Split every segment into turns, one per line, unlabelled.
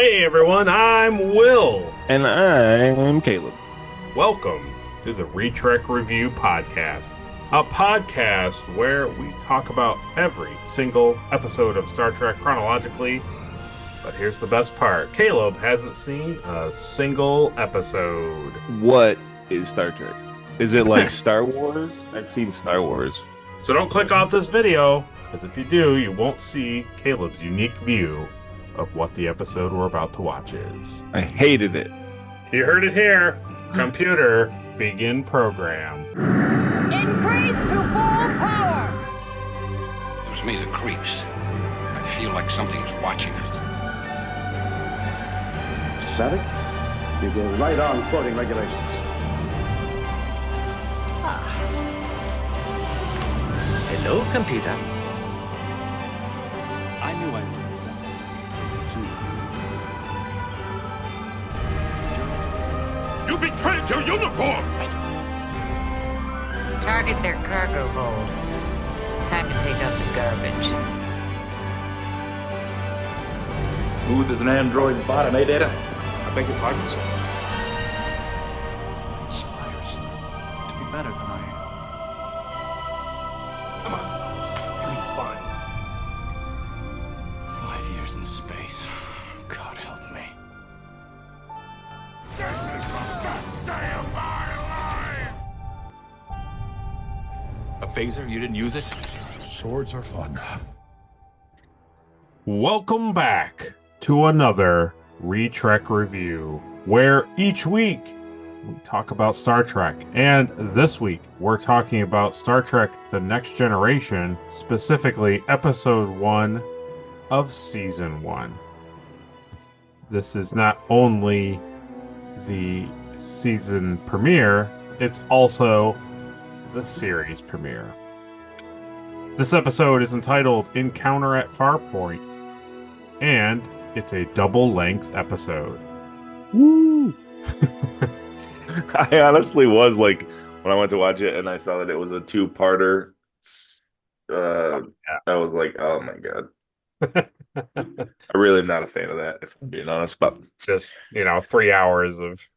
Hey everyone, I'm Will.
And I'm Caleb.
Welcome to the Retrek Review Podcast, a podcast where we talk about every single episode of Star Trek chronologically. But here's the best part. Caleb hasn't seen a single episode.
What is Star Trek? Is it like Star Wars? I've seen Star Wars.
So don't click off this video, because if you do, you won't see Caleb's unique view of what the episode we're about to watch is.
I hated it.
You heard it here. Computer, begin program.
Increase to full power!
Gives me the creeps. I feel like something's watching us.
Savick, you go right on quoting regulations.
Hello, computer.
I knew I
You betrayed your uniform!
Target their cargo hold. Time to take out the garbage.
Smooth as an android's bottom, eh, Data?
I beg your pardon, sir.
Aspires to be better than I
Come on. It's gonna be fine.
5 years in space. God help me.
This is the best day of my life!
A phaser? You didn't use it?
Swords are fun.
Welcome back to another Retrek review, where each week we talk about Star Trek. And this week we're talking about Star Trek The Next Generation, specifically Episode 1 of Season 1. This is not only the season premiere, it's also the series premiere. This episode is entitled Encounter at Farpoint, and it's a double-length episode.
Woo! I honestly was like, when I went to watch it and I saw that it was a two-parter, I was like, oh my God. I really am not a fan of that, if I'm being honest. But
Just, 3 hours of...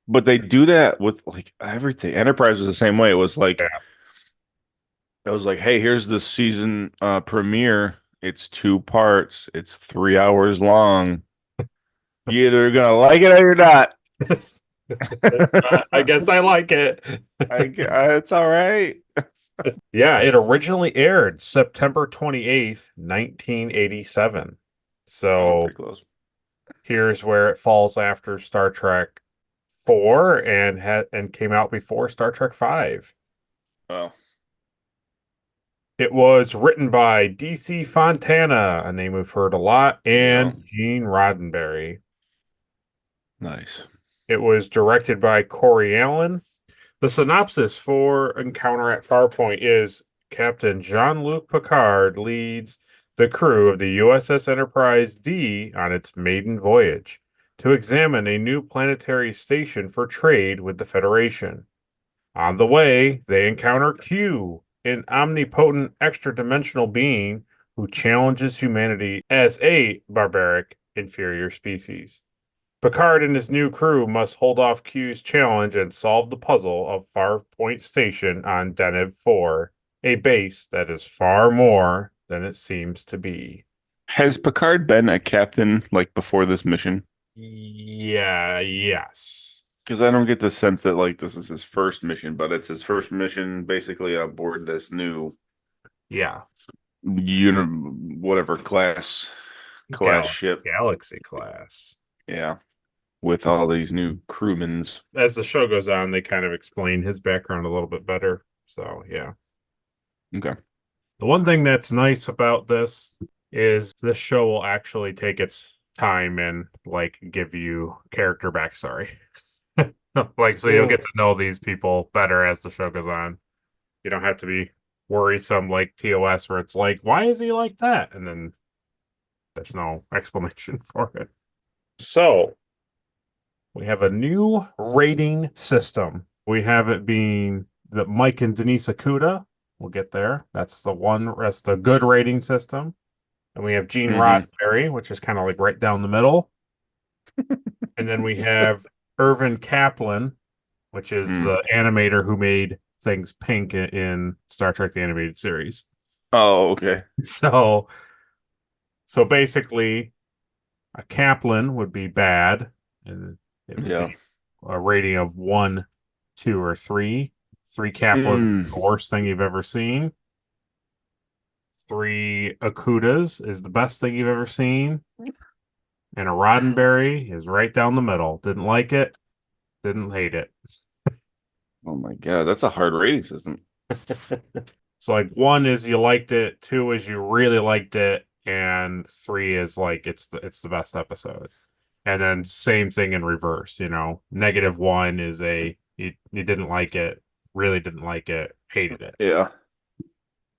But they do that with like everything. Enterprise was the same way. It was like, It was like, hey, here's the season premiere. It's 2 parts. It's 3 hours long. You either gonna like it or you're not.
I guess I like it.
It's all right.
Yeah, it originally aired September 28th, 1987. So
Pretty close.
here's where it falls after Star Trek 4 and came out before Star Trek 5.
Oh,
It was written by D.C. Fontana, a name we've heard a lot, and
Wow.
Gene Roddenberry.
nice.
It was directed by Corey Allen. The synopsis for Encounter at Farpoint is Captain Jean-Luc Picard leads the crew of the USS Enterprise D on its maiden voyage to examine a new planetary station for trade with the Federation. On the way, they encounter Q, an omnipotent extra-dimensional being who challenges humanity as a barbaric, inferior species. Picard and his new crew must hold off Q's challenge and solve the puzzle of Farpoint Station on Deneb 4, a base that is far more than it seems to be.
Has Picard been a captain like before this mission?
Yeah, yes.
Because I don't get the sense that like this is his first mission, but it's his first mission basically on board this new
Yeah.
whatever class ship.
Galaxy class.
Yeah. With all these new crewmans.
As the show goes on, they kind of explain his background a little bit better. So, yeah.
Okay.
The one thing that's nice about this is this show will actually take its time and like give you character backstory. Like, so you'll get to know these people better as the show goes on. You don't have to be worrisome like TOS where it's like, why is he like that? And then there's no explanation for it. So we have a new rating system. We have it being the Mike and Denise Akuda. We'll get there. That's the good rating system. And we have Gene Roddenberry, which is kind of like right down the middle. And then we have Irvin Kaplan, which is the animator who made things pink in Star Trek the Animated Series.
Oh, okay.
So basically, a Kaplan would be bad, and it would
Yeah.
be a rating of 1, 2, or 3. 3 Kaplans is the worst thing you've ever seen. 3 Akutas is the best thing you've ever seen. And a Roddenberry is right down the middle. Didn't like it, didn't hate it.
Oh my God, that's a hard rating system.
So like 1 is you liked it, 2 is you really liked it, and 3 is like it's the best episode. And then same thing in reverse, -1 is you didn't like it, really didn't like it, hated it.
Yeah.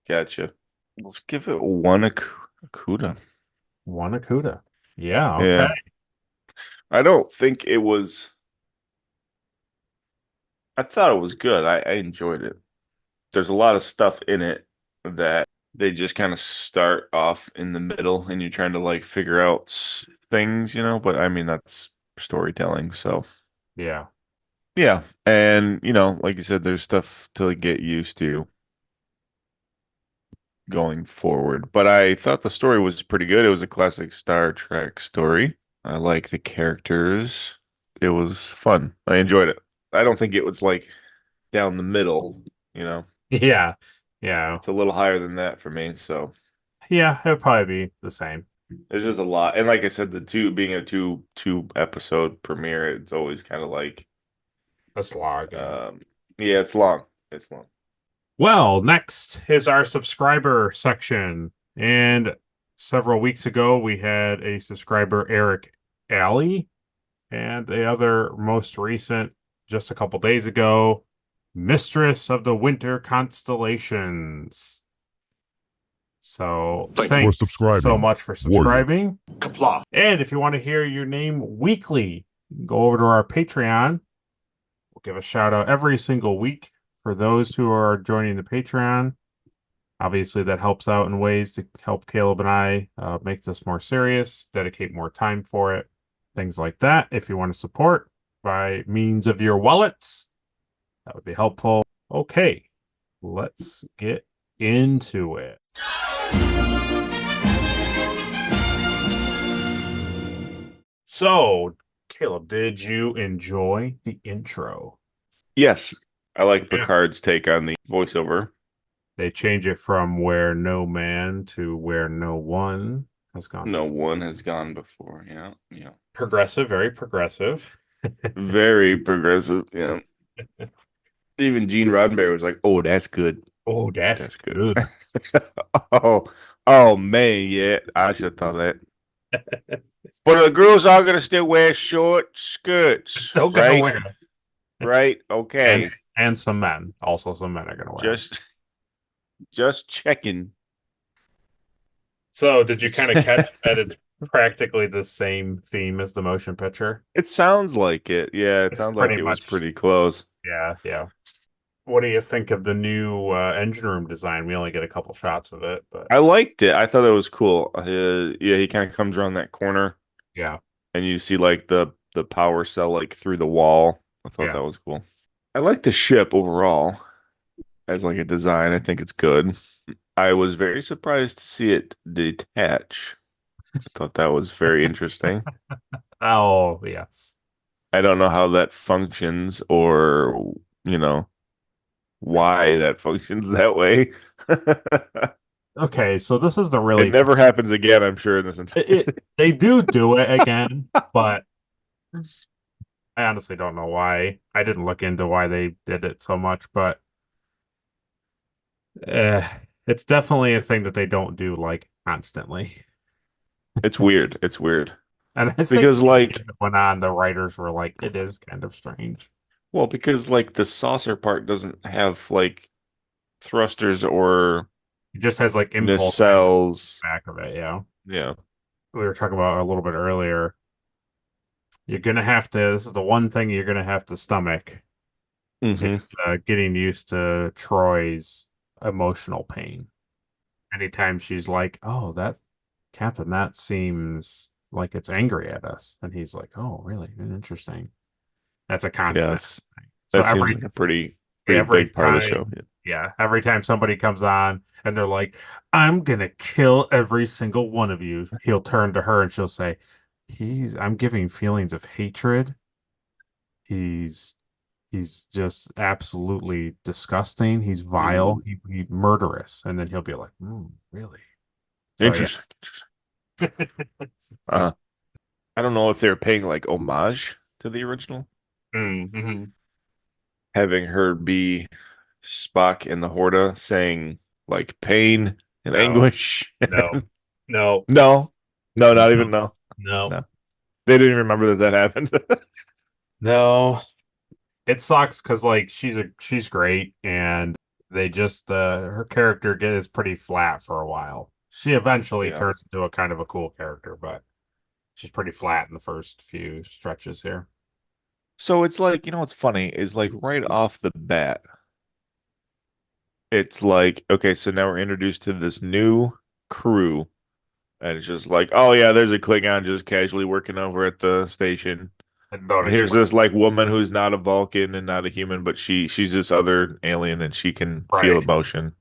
Gotcha. Let's give it 1 Akuda.
1 Akuta. Yeah, okay.
Yeah. I don't think it was. I thought it was good. I enjoyed it. There's a lot of stuff in it that they just kind of start off in the middle and you're trying to like figure out things, but I mean, that's storytelling. So,
Yeah.
yeah. And, like you said, there's stuff to get used to going forward. But I thought the story was pretty good. It was a classic Star Trek story. I like the characters. It was fun. I enjoyed it. I don't think it was like down the middle,
Yeah. Yeah.
It's a little higher than that for me. So
Yeah, it'd probably be the same.
there's just a lot. And like I said, the two being a two episode premiere, it's always kind of like
A slog.
yeah, it's long. It's long.
Well, next is our subscriber section. And several weeks ago, we had a subscriber, Eric Alley, and the other most recent, just a couple days ago, Mistress of the Winter Constellations. So thanks so much for subscribing.
Applause.
And if you want to hear your name weekly, you can go over to our Patreon. We'll give a shout out every single week for those who are joining the Patreon. Obviously, that helps out in ways to help Caleb and I make this more serious, dedicate more time for it, things like that. If you want to support by means of your wallets, that would be helpful. Okay, let's get into it. So, Caleb, did you enjoy the intro?
Yes. I like Picard's take on the voiceover.
They change it from where no man to where no one has gone.
No
before.
one has gone before. Yeah. Yeah.
Progressive, very progressive.
Very progressive. Yeah. Even Gene Roddenberry was like, "Oh, that's good.
Oh, that's good."
oh man, yeah. I should have thought that. But the girls are gonna still wear short skirts,
Still gonna
right?
wear it.
Right? Okay.
And some men. Also, some men are gonna wear it.
Just checking.
So, did you kind of catch that it's practically the same theme as the motion picture?
It sounds like it. Yeah, it
It's
sounds like
pretty
it was
much-
pretty close.
Yeah, yeah. What do you think of the new engine room design? We only get a couple shots of it, but
I liked it. I thought it was cool. Yeah, he kind of comes around that corner
yeah.
and you see like the power cell like through the wall. I thought
Yeah.
that was cool. I like the ship overall as like a design. I think it's good. I was very surprised to see it detach. I thought that was very interesting.
Oh, yes.
I don't know how that functions or, why that functions that way.
Okay, so this is the really
It never happens again, I'm sure, in this entire
they do it again, but I honestly don't know why. I didn't look into why they did it so much, but it's definitely a thing that they don't do like constantly.
It's weird. It's weird.
And I think
Because like
as it went on, the writers were like, it is kind of strange.
Well, because like the saucer part doesn't have like thrusters or
It just has like impulse
nacelles.
back of it, yeah.
Yeah.
We were talking about a little bit earlier. You're gonna have to. This is the one thing you're gonna have to stomach.
Mhm.
It's getting used to Troy's emotional pain. Anytime she's like, "Oh, that Captain, that seems like it's angry at us. And he's like, oh, really? Interesting. That's a constant.
Yes.
So
That seems like a pretty
every
big part of the
time,
show.
every time somebody comes on and they're like, I'm gonna kill every single one of you, he'll turn to her and she'll say, I'm giving feelings of hatred. He's just absolutely disgusting. He's vile. He murderous. And then he'll be like, really? So,
Interesting.
So,
I don't know if they're paying like homage to the original,
mm-hmm.
having her be Spock in the Horta saying like pain and
No.
anguish.
No.
No, not even no.
No.
They didn't even remember that happened.
No. It sucks because like she's great and they just her character is pretty flat for a while. She eventually turns into a kind of a cool character, but she's pretty flat in the first few stretches here.
So it's like, what's funny is like right off the bat, it's like, okay, so now we're introduced to this new crew, and it's just like, oh yeah, there's a Klingon just casually working over at the station. And here's this like woman who's not a Vulcan and not a human, but she's this other alien and she can feel emotion.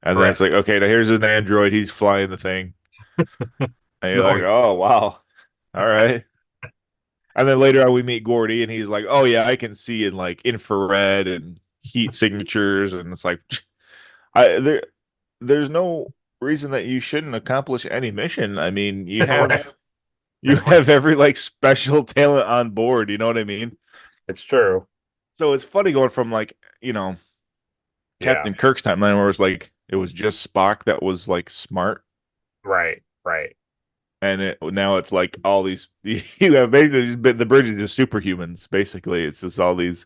And then it's like, okay, now here's an android, he's flying the thing. And you're like, oh wow. All right. And then later on we meet Gordy and he's like, oh yeah, I can see in like infrared and heat signatures, and it's like there's no reason that you shouldn't accomplish any mission. I mean, you have every like special talent on board, you know what I mean?
It's true.
So it's funny going from like, Captain Kirk's timeline where it was like it was just Spock that was like smart.
Right.
And now it's like all these you have basically the bridge is just superhumans, basically. It's just all these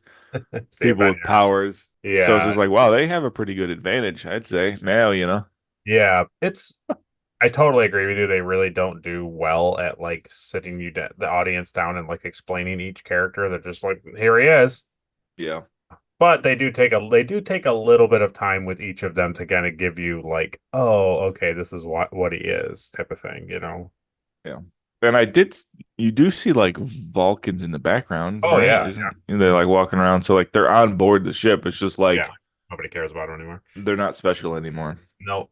people with powers.
Yeah.
So it's just like, wow, they have a pretty good advantage, I'd say. Now,
Yeah, I totally agree with you. They really don't do well at like sitting the audience down and like explaining each character. They're just like, here he is.
Yeah.
But they do take a little bit of time with each of them to kind of give you like, oh, okay, this is what he is type of thing,
Yeah. And you do see like Vulcans in the background.
Oh,
right?
yeah.
And they're like walking around. So like they're on board the ship. It's just like
nobody cares about them anymore.
They're not special anymore.
No.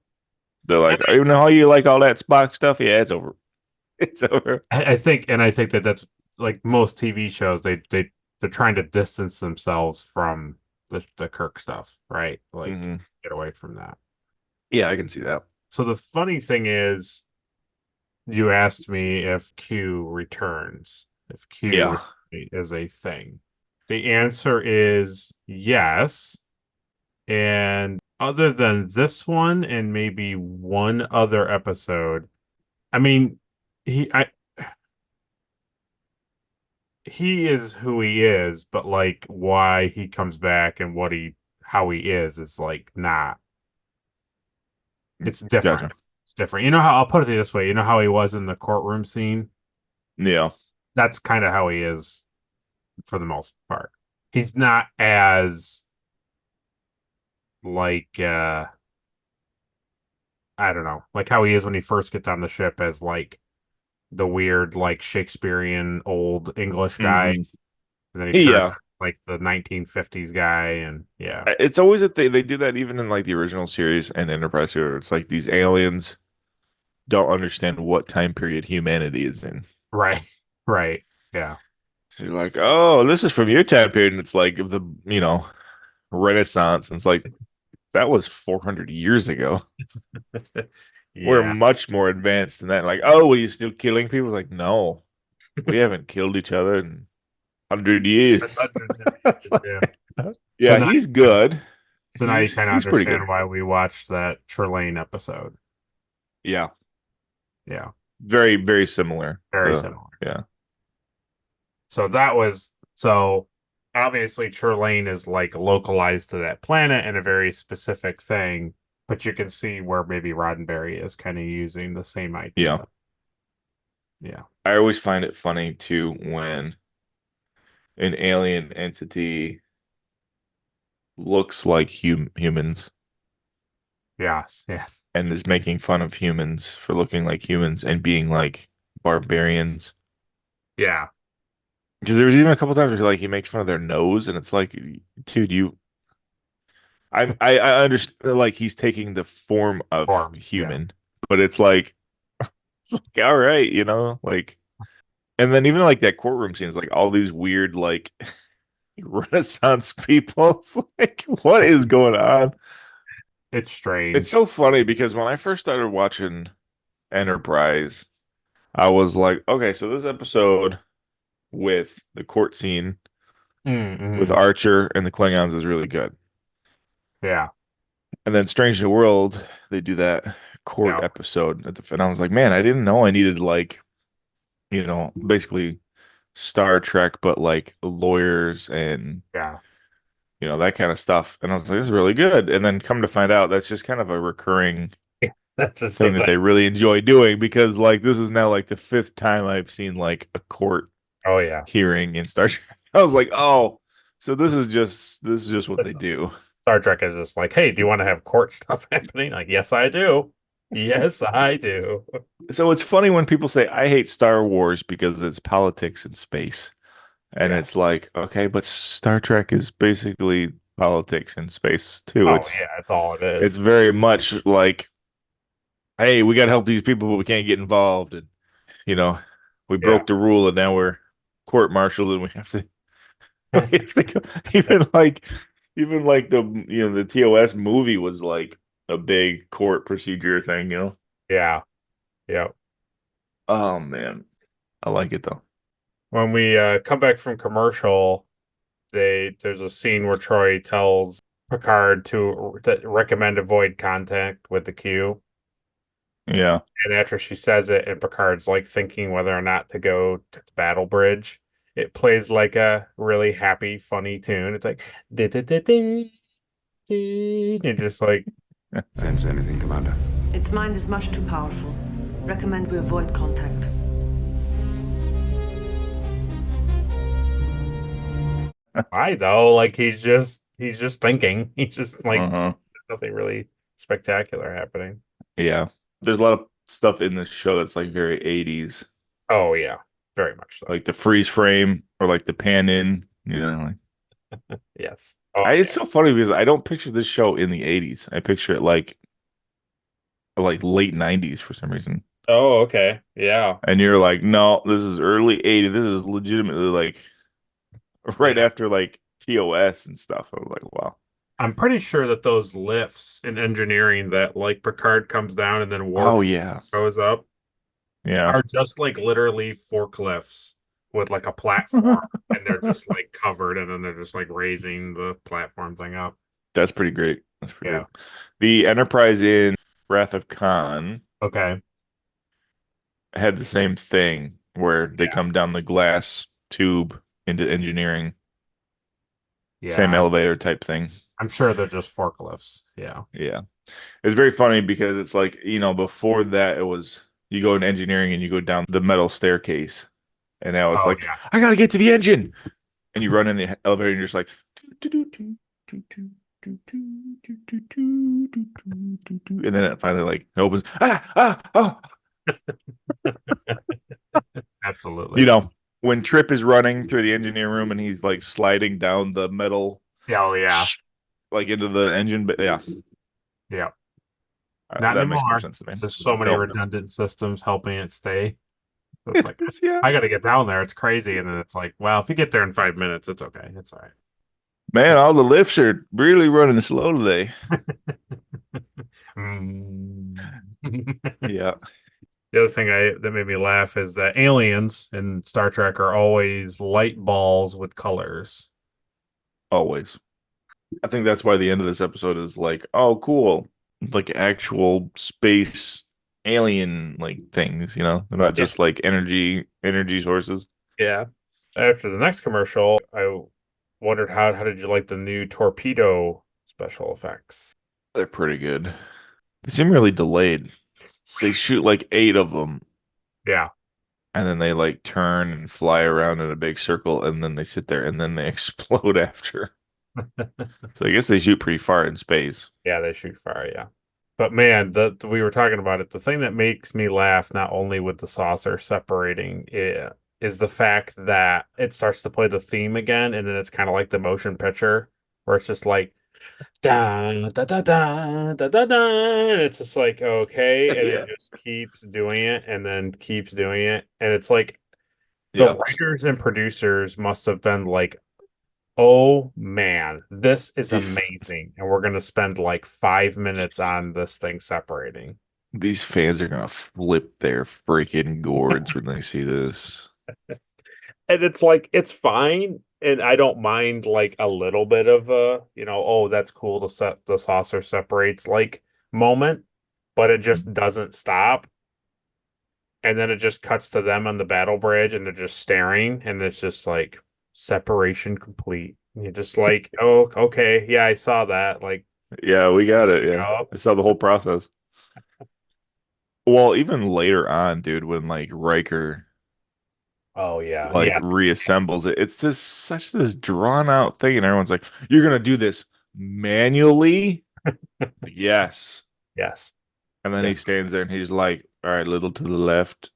They're like, you know how you like all that Spock stuff? Yeah, it's over. It's over.
I think that's like most TV shows, they're trying to distance themselves from the Kirk stuff, right? Like get away from that.
Yeah, I can see that.
So the funny thing is, you asked me if Q returns, if Q is a thing. The answer is yes. And other than this one and maybe one other episode, I mean, he is who he is, but like why he comes back and how he is like not. It's different.
Gotcha.
It's different. You know how I'll put it this way. You know how he was in the courtroom scene?
Yeah.
That's kind of how he is for the most part. He's not as like I don't know, like how he is when he first gets on the ship as like the weird like Shakespearean old English guy. And then he turns like the 1950s guy, and
it's always a thing. They do that even in like the original series and Enterprise here. It's like these aliens don't understand what time period humanity is in.
Right. Yeah.
So you're like, oh, this is from your time period, and it's like the Renaissance, and it's like that was 400 years ago. We're much more advanced than that. Like, oh, were you still killing people? Like, no, we haven't killed each other in 100 years. Yeah, so he's good.
So now you kind of understand why we watched that Trelane episode.
Yeah.
Very,
very similar.
Very similar.
Yeah.
So obviously Trelane is like localized to that planet and a very specific thing, but you can see where maybe Roddenberry is kind of using the same idea. Yeah.
I always find it funny too when an alien entity looks like humans.
Yes.
And is making fun of humans for looking like humans and being like barbarians.
Yeah.
Because there was even a couple times where like he makes fun of their nose, and it's like, dude, I understand like he's taking the form of
Form. Yeah.
human, but it's like all right, like, and then even like that courtroom scene is like all these weird like Renaissance people. It's like, what is going on?
It's strange.
It's so funny because when I first started watching Enterprise, I was like, okay, so this episode with the court scene with
Mm-hmm.
Archer and the Klingons is really good.
Yeah.
And then Strange New World, they do that court
Yeah.
episode and I was like, man, I didn't know I needed like, basically Star Trek, but like lawyers and
Yeah.
that kind of stuff. And I was like, this is really good. And then come to find out that's just kind of a recurring
That's just
thing
the
that
thing.
they really enjoy doing because like this is now like the fifth time I've seen like a court
Oh yeah.
hearing in Star Trek. I was like, oh, so this is just what they do.
Star Trek is just like, hey, do you want to have court stuff happening? Like, yes, I do. Yes, I do.
So it's funny when people say I hate Star Wars because it's politics in space. And
Yeah.
it's like, okay, but Star Trek is basically politics in space too.
Oh
It's
yeah, that's all it
it's
is.
very much like, hey, we got to help these people, but we can't get involved. And we
Yeah.
broke the rule, and now we're court-martialed, and we have to, we have to go. Even like the TOS movie was like a big court procedure thing.
Yeah. Yeah.
Oh man, I like it though.
When we come back from commercial, there's a scene where Troy tells Picard to recommend avoid contact with the Q.
Yeah,
And after she says it, and Picard's like thinking whether or not to go to the battle bridge, it plays like a really happy, funny tune. It's like, and just like,
Sense anything, Commander?
Its mind is much too powerful. Recommend we avoid contact.
why though? Like he's just thinking. He's just like,
uh-huh.
there's nothing really spectacular happening.
Yeah. There's a lot of stuff in this show that's like very 80s,
Oh yeah, very much so.
like the freeze frame or like the pan in.
Yes. Oh
It's
yeah.
so funny because I don't picture this show in the 80s. I picture it like late 90s for some reason.
Oh okay. Yeah.
And you're like, no, this is early 80s. This is legitimately like right
Yeah.
after like TOS and stuff. I was like, wow.
I'm pretty sure that those lifts in engineering that like Picard comes down and then
Oh
Worf
yeah.
goes up
Yeah.
are just like literally forklifts with like a platform and they're just like covered and then they're just like raising the platform thing up.
That's pretty great. That's pretty
Yeah.
great. The Enterprise in Wrath of Khan
Okay.
had the same thing where they
Yeah.
come down the glass tube into engineering. Same
Yeah.
elevator type thing.
I'm sure they're just forklifts. Yeah.
Yeah. It's very funny because it's like, before that it was you go in engineering and you go down the metal staircase. And now it's
Oh
like,
yeah.
I gotta get to the engine. And you run in the elevator and you're just like and then it finally like opens. Oh.
Absolutely.
When Trip is running through the engineering room and he's like sliding down the metal
Yeah, oh yeah.
like into the engine, but yeah.
Yeah. Not
That makes more
anymore.
sense to me.
There's so many
Nope.
redundant systems helping it stay. So it's like
Yeah.
I gotta get down there. It's crazy. And then it's like, well, if you get there in 5 minutes, it's okay. It's all right.
Man, all the lifts are really running slow today.
Mm.
Yeah.
The other thing that made me laugh is that aliens in Star Trek are always light balls with colors.
Always. I think that's why the end of this episode is like, oh, cool. Like actual space alien like things, They're not just like energy sources.
Yeah. After the next commercial, I wondered how did you like the new torpedo special effects?
They're pretty good. They seem really delayed. They shoot like 8 of them.
Yeah.
And then they like turn and fly around in a big circle and then they sit there and then they explode after. So I guess they shoot pretty far in space.
Yeah, they shoot far, yeah. But man, we were talking about it. The thing that makes me laugh, not only with the saucer separating, is the fact that it starts to play the theme again, and then it's kind of like the motion picture, where it's just like da da da da da da da, and it's just like okay, and
Yeah.
it just keeps doing it, and then keeps doing it, and it's like the
Yeah.
writers and producers must have been like, oh man, this is amazing. And we're going to spend like 5 minutes on this thing separating.
These fans are gonna flip their freaking gourds when they see this.
And it's like, it's fine. And I don't mind like a little bit of oh, that's cool to set the saucer separates like moment, but it just doesn't stop. And then it just cuts to them on the battle bridge and they're just staring. And it's just like separation complete. And you're just like, oh, okay. Yeah, I saw that. Like,
Yeah, we got it. Yeah.
know?
I saw the whole process. Well, even later on, dude, when like Riker
Oh yeah.
like
Yes.
reassembles it, it's just such this drawn out thing, and everyone's like, "You're gonna do this manually?" Like, yes.
Yes.
And then he stands there and he's like, "All right, little to the left,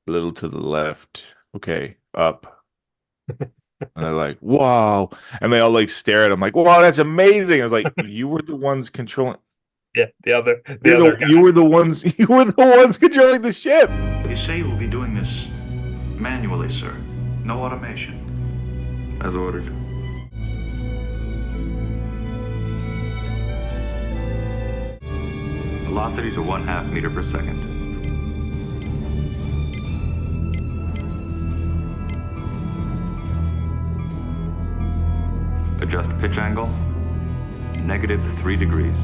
little to the left. Okay, up." And they're like, "Wow!" And they all like stare at him like, "Wow, that's amazing!" I was like, "You were the ones controlling.
Yeah, the other guy.
You were the ones. You were the ones controlling the ship."
You say you will be doing this manually, sir. No automation. As ordered. Velocities are 1/2 meter per second. Adjust pitch angle. -3 degrees.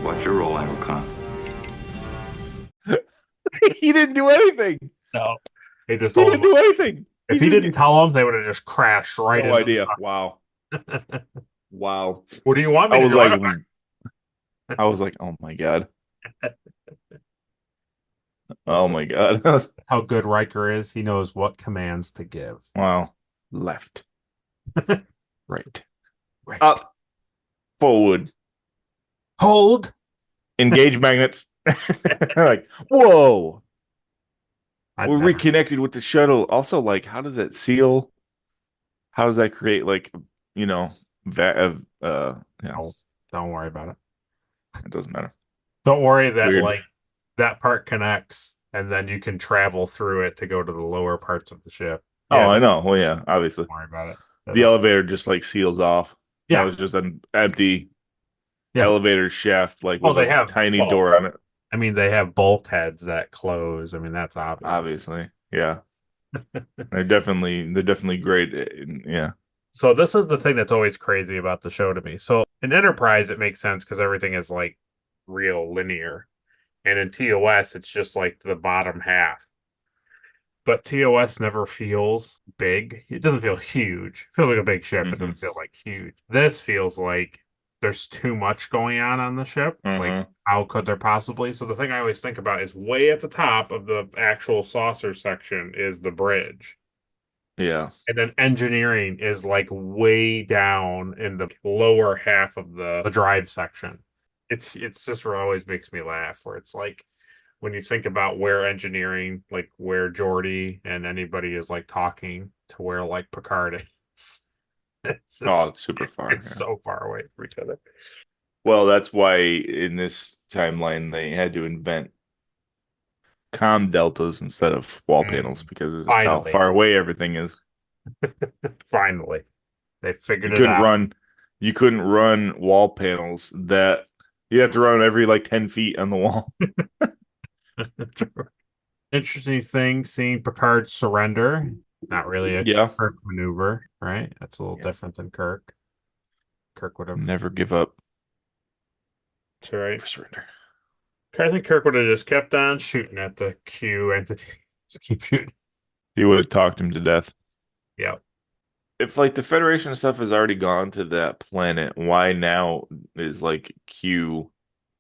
Watch your roll, Abercon.
He didn't do anything.
No, he just
He
told
didn't
him.
do anything.
If he didn't tell them, they would have just crashed right
No
in.
idea. Wow. Wow.
What do you want me
I
to
was
do?
like, I was like, oh my God. Oh my God.
How good Riker is. He knows what commands to give.
Wow. Left. Right.
Right.
Up. Forward.
Hold.
Engage magnets. Like, whoa. We're
never-
reconnected with the shuttle. Also, like, how does that seal? How does that create, like, you know, yeah,
Oh, don't worry about it.
it doesn't matter.
Don't worry that
Weird.
like that part connects, and then you can travel through it to go to the lower parts of the ship.
Oh,
Yeah,
I know. Well, yeah, obviously.
don't worry about it.
The elevator just like seals off.
Yeah.
That was just an empty
Yeah.
elevator shaft, like
Oh,
with
they
a
have
tiny
bulk.
door on it.
I mean, they have bulkheads that close. I mean, that's obvious.
Obviously, yeah. they're definitely great. Yeah,
So this is the thing that's always crazy about the show to me. So in Enterprise, it makes sense because everything is like real linear, and in TOS, it's just like the bottom half. But TOS never feels big. It doesn't feel huge. It feels like a big ship. It doesn't feel like huge. This feels like there's too much going on the ship. Like, how could there possibly? So the thing I always think about is way at the top of the actual saucer section is the bridge.
yeah.
And then engineering is like way down in the lower half of the drive section. It's just what always makes me laugh, where it's like when you think about where engineering, like where Geordi and anybody is like talking to where like Picard is. It's
super far.
It's so far away from each other.
Well, that's why in this timeline they had to invent comm deltas instead of wall panels because that's how
Finally.
far away everything is.
Finally, they figured
You
it out.
You couldn't run wall panels that you have to run every like 10 feet on the wall.
Interesting thing, seeing Picard surrender. Not really a Kirk maneuver, right? That's a little different than Kirk. Kirk would have
never give up.
That's right.
Never surrender.
I think Kirk would have just kept on shooting at the Q entity. Just keep shooting.
He would have talked him to death.
Yeah.
If like the Federation stuff has already gone to that planet, why now is like Q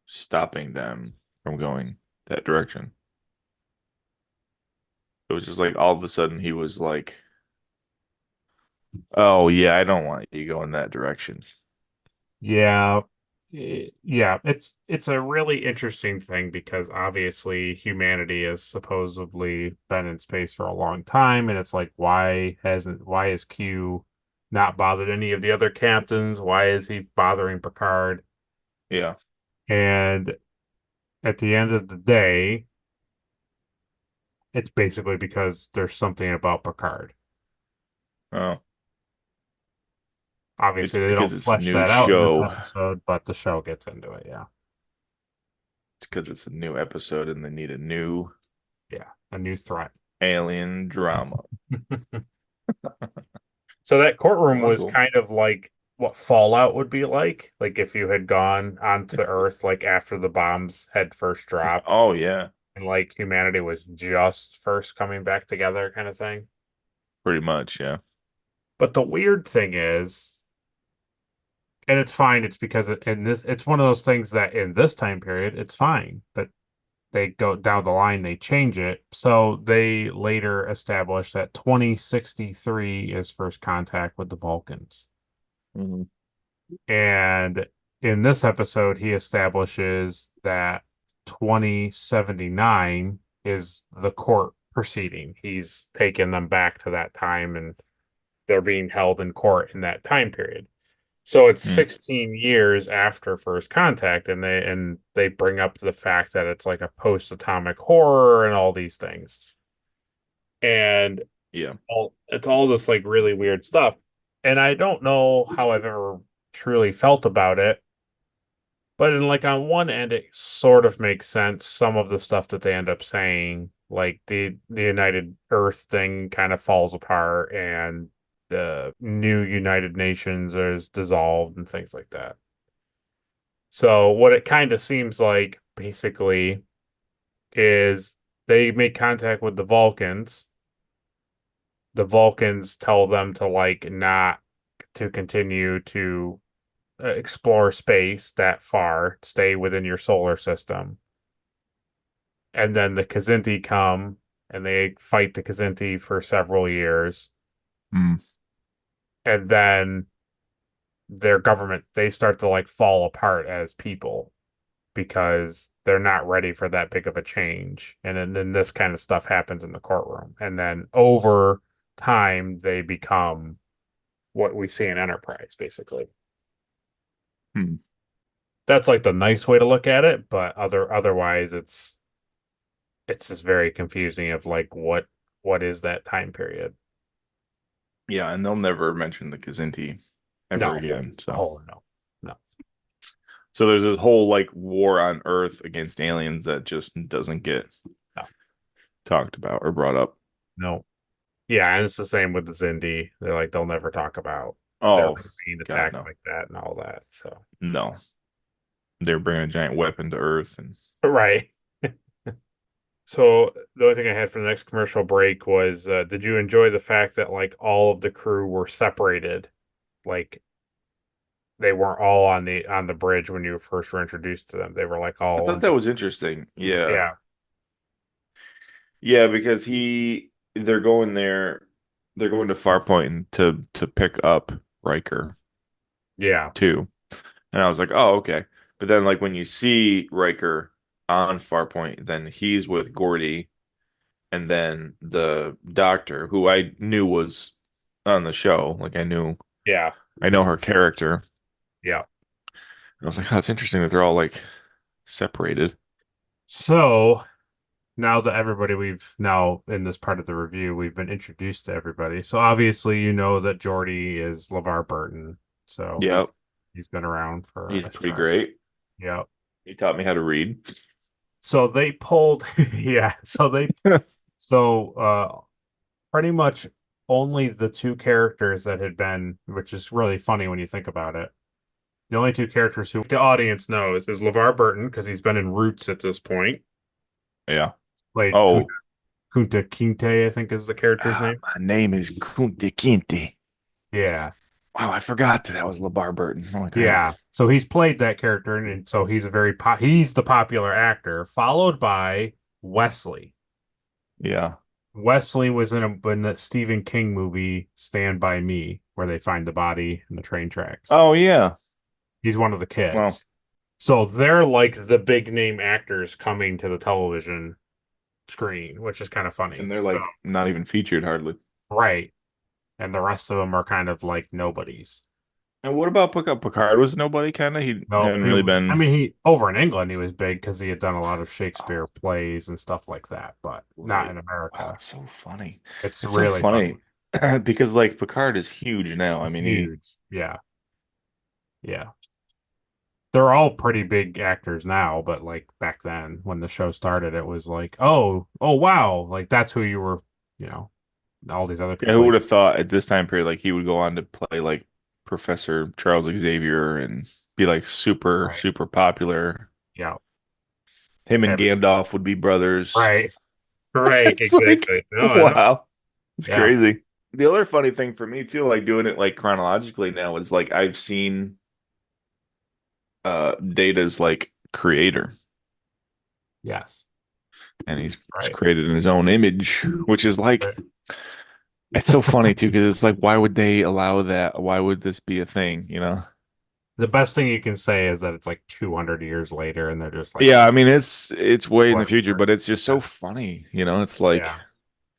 stopping them from going that direction? It was just like all of a sudden he was like, "Oh yeah, I don't want you going that direction."
Yeah. Yeah, it's a really interesting thing because obviously humanity has supposedly been in space for a long time, and it's like why is Q not bothered any of the other captains? Why is he bothering Picard?
Yeah.
And at the end of the day, it's basically because there's something about Picard.
Oh, it's
Obviously, they don't
because it's a
flesh
new
that out in this
show.
episode, but the show gets into it, yeah.
It's because it's a new episode and they need a new
Yeah, a new threat.
alien drama.
So that courtroom
Well, that's
was
cool.
kind of like what Fallout would be like if you had gone onto Earth like after the bombs had first dropped
Oh yeah,
and like humanity was just first coming back together kind of thing.
pretty much. Yeah.
But the weird thing is, and it's fine, it's because it's one of those things that in this time period it's fine, but they go down the line, they change it. So they later established that 2063 is first contact with the Vulcans.
Mhm.
And in this episode, he establishes that 2079 is the court proceeding. He's taken them back to that time and they're being held in court in that time period. So it's
Mm.
16 years after first contact, and they bring up the fact that it's like a post-atomic horror and all these things. And
Yeah.
it's all this like really weird stuff. And I don't know how I've ever truly felt about it, but in like on one end it sort of makes sense. Some of the stuff that they end up saying, like the United Earth thing kind of falls apart and the new United Nations is dissolved and things like that. So what it kind of seems like basically is they make contact with the Vulcans. The Vulcans tell them to like not to continue to explore space that far, stay within your solar system. And then the Kazinti come and they fight the Kazinti for several years.
Mm.
And then their government, they start to like fall apart as people because they're not ready for that big of a change. And then this kind of stuff happens in the courtroom. And then over time, they become what we see in Enterprise, basically.
Hmm.
That's like the nice way to look at it, but otherwise it's just very confusing of like what is that time period?
Yeah, and they'll never mention the Kazinti ever
No.
again. So,
Oh no. No.
so there's this whole like war on Earth against aliens that just doesn't get
No.
talked about or brought up.
No. Yeah, and it's the same with the Zindi. They're like they'll never talk about their
Oh,
being
God,
attacked
no.
like that and all that. So
No. They're bringing a giant weapon to Earth and
right. So the only thing I had for the next commercial break was did you enjoy the fact that like all of the crew were separated? Like they weren't all on the bridge when you first were introduced to them. They were like
I
all
thought that was interesting. Yeah.
yeah.
Yeah, because they're going there, they're going to Farpoint to pick up Riker
Yeah.
too. And I was like, oh, okay. But then like when you see Riker on Farpoint, then he's with Gordy, and then the doctor, who I knew was on the show, like
Yeah.
I know her character.
Yeah.
And I was like, oh, it's interesting that they're all like separated.
So now that everybody we've now in this part of the review, we've been introduced to everybody. So obviously you know that Geordi is LeVar Burton. So
Yep.
he's been around for
He's
a
pretty
stretch.
great.
Yep.
He taught me how to read.
So they pulled yeah, pretty much only the two characters that had been, which is really funny when you think about it. The only two characters who the audience knows is LeVar Burton because he's been in Roots at this point.
Yeah.
Played
Oh,
Kunta Kinte, I think is the character's name.
my name is Kunta Kinte.
Yeah.
Wow, I forgot that was LeVar Burton. Oh my God.
Yeah. So he's played that character, and so he's he's the popular actor, followed by Wesley.
Yeah.
Wesley was in the Stephen King movie Stand By Me, where they find the body in the train tracks.
Oh yeah.
He's one of the kids.
Well,
So they're like the big name actors coming to the television screen, which is kind of funny.
and they're like not even featured hardly.
Right. And the rest of them are kind of like nobodies.
And what about Picard? Was nobody kind of? He
No,
hadn't really been.
I mean, he over in England he was big because he had done a lot of Shakespeare plays and stuff like that, but not in America.
Wow, it's so funny.
It's
so
really
funny because like Picard is huge now. I mean,
huge. Yeah. They're all pretty big actors now, but like back then when the show started, it was like, oh wow, like that's who you were, all these other people.
who would have thought at this time period like he would go on to play like Professor Charles Xavier and be like super popular.
Yeah.
Him and Gandalf would be brothers.
Right,
It's
exactly.
Like, wow, it's
Yeah.
crazy. The other funny thing for me too, like doing it like chronologically now, is like I've seen Data's like creator,
Yes.
and he's created in his own image, which is like it's so funny too because it's like why would they allow that? Why would this be a thing?
The best thing you can say is that it's like 200 years later, and they're just like,
Yeah, I mean it's way in the future, but it's just so funny. It's like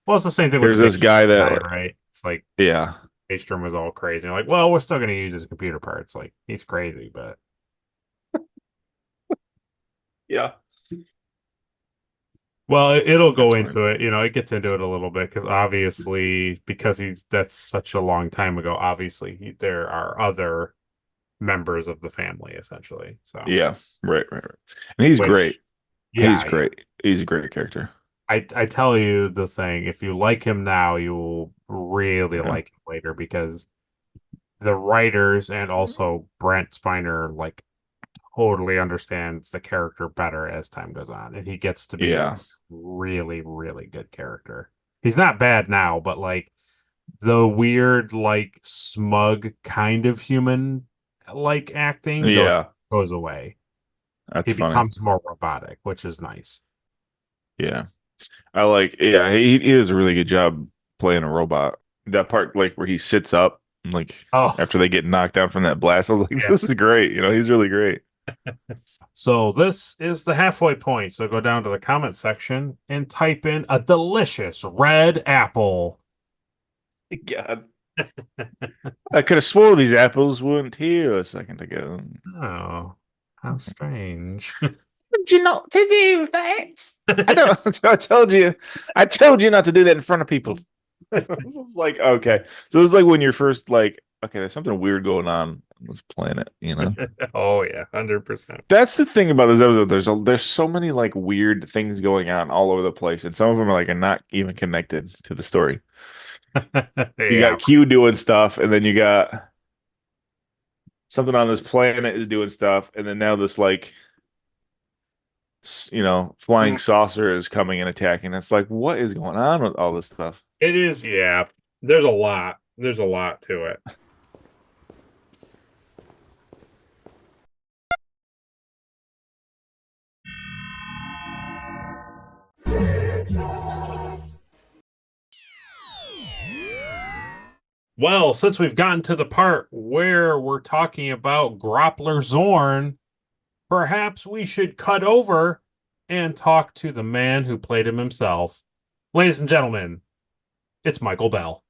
well, it's the same thing with
there's
the
this guy that
guy, right? It's like
yeah,
Daystrom was all crazy. Like, well, we're still going to use his computer parts. Like, he's crazy, but
yeah.
Well, it'll go into it. It gets into it a little bit because obviously, that's such a long time ago. Obviously, there are other members of the family essentially. So
yeah, right, and he's great.
Yeah,
he's great. He's a great character.
I tell you the thing, if you like him now, you will really like him later because the writers and also Brent Spiner like totally understands the character better as time goes on, and he gets to be a really, really good character. He's not bad now, but like the weird, like smug kind of human like acting goes away.
He
becomes more robotic, which is nice.
Yeah. I like, he does a really good job playing a robot. That part, like where he sits up, like after they get knocked down from that blast, I was like, this is great. He's really great.
So this is the halfway point. So go down to the comment section and type in a delicious red apple.
God. I could have swore these apples weren't here a second ago.
Oh, how strange.
Did you not to do that? I don't. I told you not to do that in front of people. It's like, okay. So it's like when you're first like, okay, there's something weird going on on this planet,
Oh yeah, 100%.
That's the thing about this episode. There's so many like weird things going on all over the place, and some of them are like are not even connected to the story. You got Q doing stuff, and then you got something on this planet is doing stuff, and then now this like flying saucer is coming and attacking. It's like, what is going on with all this stuff?
It is, yeah. There's a lot. There's a lot to it. Well, since we've gotten to the part where we're talking about Groppler Zorn, perhaps we should cut over and talk to the man who played him himself. Ladies and gentlemen, it's Michael Bell.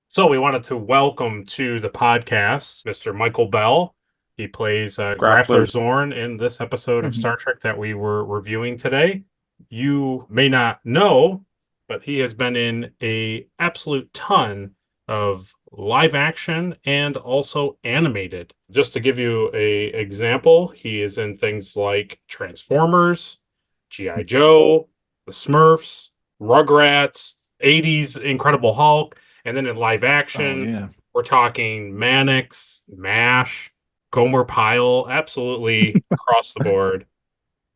So we wanted to welcome to the podcast Mr. Michael Bell. He plays Groppler Zorn in this episode of Star Trek that we were reviewing today. You may not know, but he has been in a absolute ton of live action and also animated. Just to give you a example, he is in things like Transformers, G.I. Joe, The Smurfs, Rugrats, 80s Incredible Hulk, and then in live action, we're talking Mannix, MASH, Gomer Pyle, absolutely across the board.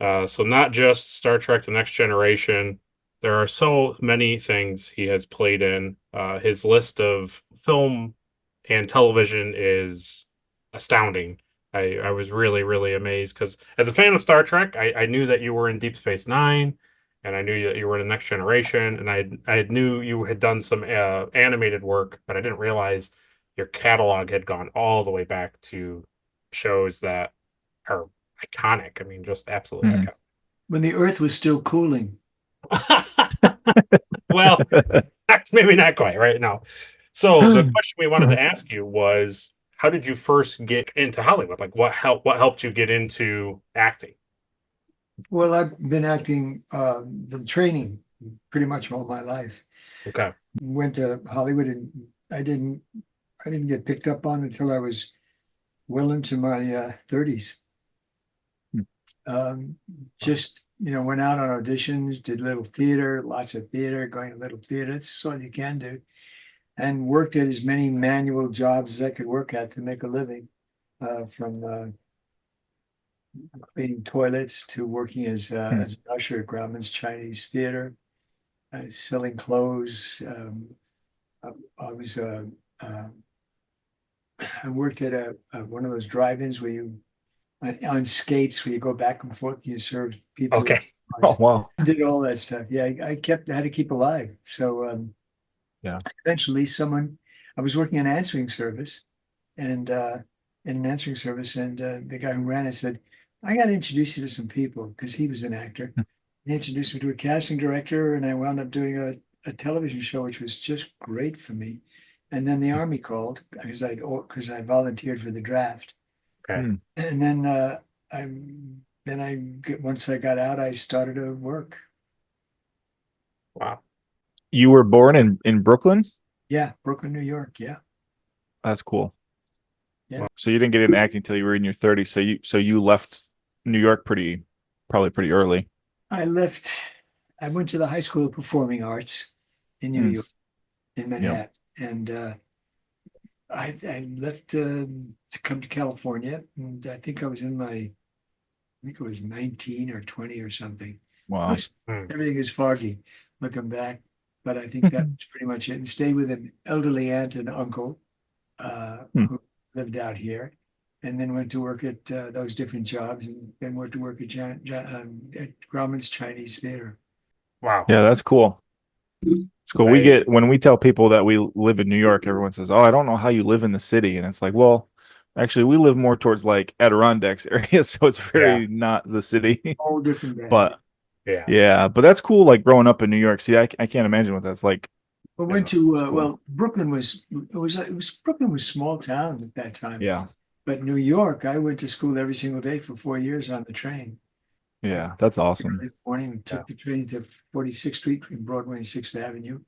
So not just Star Trek The Next Generation. There are so many things he has played in. His list of film and television is astounding. I was really, really amazed because as a fan of Star Trek, I knew that you were in Deep Space Nine and I knew that you were the next generation, and I knew you had done some animated work, but I didn't realize your catalog had gone all the way back to shows that are iconic. I mean, just absolutely
When the Earth was still cooling.
iconic. Well, maybe not quite right now. So the question we wanted to ask you was, how did you first get into Hollywood? Like, what helped you get into acting?
Well, I've been acting, been training pretty much all my life.
Okay.
Went to Hollywood, and I didn't get picked up on until I was well into my 30s. Just, went out on auditions, did little theater, lots of theater, going to little theater. That's all you can do. And worked at as many manual jobs as I could work at to make a living, from cleaning toilets to working as an usher at Grauman's Chinese Theater, selling clothes. I worked at one of those drive-ins where you on skates where you go back and forth and you serve people.
Okay.
Oh, wow.
I did all that stuff. Yeah, I had to keep alive. So eventually I was working in answering service and in an answering service, and the guy who ran it said, I got to introduce you to some people, because he was an actor. He introduced me to a casting director, and I wound up doing a television show, which was just great for me. And then the Army called because I volunteered for the draft.
Okay.
And then once I got out, I started to work.
Wow.
You were born in Brooklyn?
Yeah, Brooklyn, New York. Yeah.
That's cool.
Yeah.
So you didn't get into acting until you were in your 30s. So you left New York probably pretty early.
I went to the High School of Performing Arts in New York, in Manhattan. And I left to come to California. And I think I was I think it was 19 or 20 or something.
Wow.
Everything is foggy looking back. But I think that was pretty much it. And stayed with an elderly aunt and uncle who lived out here. And then went to work at those different jobs, and then went to work at Grauman's Chinese Theater.
Wow.
Yeah, that's cool. It's cool. When we tell people that we live in New York, everyone says, "Oh, I don't know how you live in the city." And it's like, well, actually, we live more towards like Adirondacks area, so it's very not the city.
All different band.
But but that's cool. Like growing up in New York, see, I can't imagine what that's like.
But went to Brooklyn was Brooklyn was small town at that time.
Yeah.
But New York, I went to school every single day for 4 years on the train.
Yeah, that's awesome.
Every morning, we took the train to 46th Street between Broadway and 6th Avenue,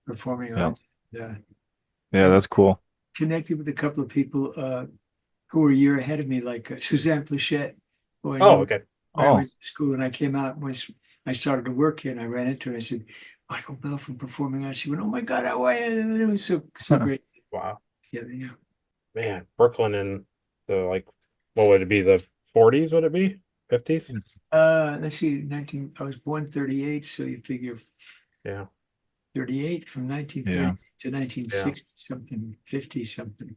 performing arts.
Yeah, that's cool.
Connected with a couple of people who were a year ahead of me, like Suzanne Plachette.
Okay.
I went to school, and I came out when I started to work here, and I ran into her, and I said, Michael Bell from Performing Arts. She went, "Oh my God, how are you?" It was so great.
Wow.
Yeah.
Man, Brooklyn in the what would it be? The 40s? Would it be 50s?
Let's see, I was born 38, so you figure 38 from 1930 to 1960 something, 50 something.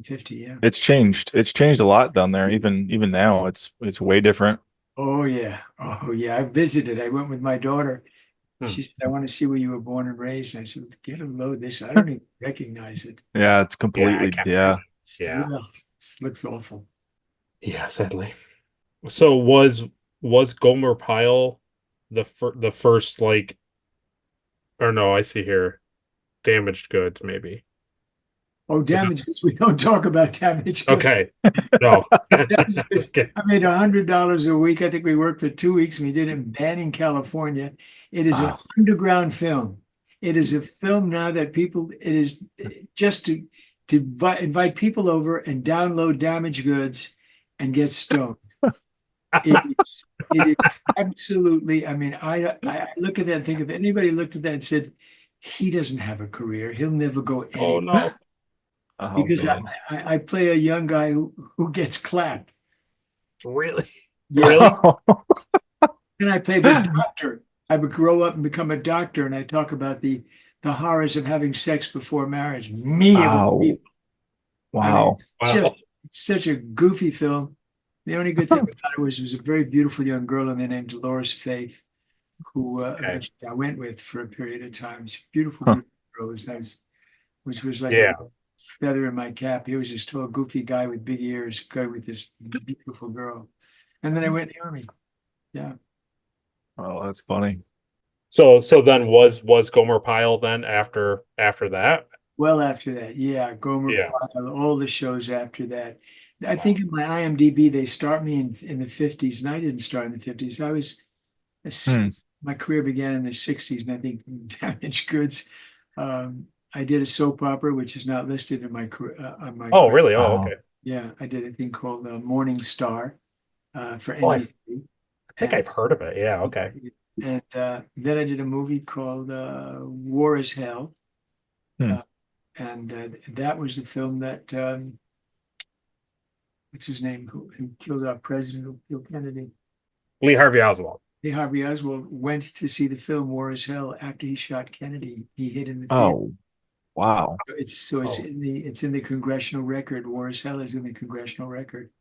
50, yeah.
It's changed. It's changed a lot down there. Even now, it's way different.
Oh yeah. I visited. I went with my daughter. She said, "I want to see where you were born and raised." And I said, "Get a load of this. I don't even recognize it."
Yeah, it's completely
Yeah.
It looks awful.
Yeah, sadly. So was Gomer Pyle the first or no, I see here, Damaged Goods maybe.
Oh, Damaged Goods. We don't talk about Damaged Goods.
Okay. No.
Okay. I made $100 a week. I think we worked for 2 weeks, and we did it in Banning, California. It is an underground film. It is a film now that it is just to invite people over and download Damaged Goods and get stoned. It is absolutely, I mean, I look at that and think, if anybody looked at that and said, he doesn't have a career, he'll never go anywhere.
Oh, no.
Because I play a young guy who gets clapped.
Really?
Yeah.
Really?
And I play the doctor. I would grow up and become a doctor, and I talk about the horrors of having sex before marriage.
Wow. Wow.
Just such a goofy film. The only good thing about it was a very beautiful young girl in there named Dolores Faith. who eventually I went with for a period of time. She's a beautiful, beautiful girl. It was nice, which was like
Yeah.
a feather in my cap. He was this tall, goofy guy with big ears, guy with this beautiful girl. And then I went in the Army. Yeah.
Oh, that's funny.
So then was Gomer Pyle then after that?
Well, after that, yeah, Gomer
Yeah.
Pyle, all the shows after that. I think in my IMDb they start me in the 50s, and I didn't start in the 50s. My career began in the 60s, and I think Damaged Goods. I did a soap opera, which is not listed in my career. On my
Oh,
career.
really? Oh, okay.
Yeah, I did a thing called Morning Star for
Oh, I
NBC.
think I've heard of it. Yeah, okay.
And then I did a movie called War is Hell. And that was the film that what's his name, who killed our president, who killed Kennedy.
Lee Harvey Oswald.
Lee Harvey Oswald went to see the film War is Hell after he shot Kennedy. He hid in the theater.
Oh, wow.
It's in the congressional record. War is Hell is in the congressional record.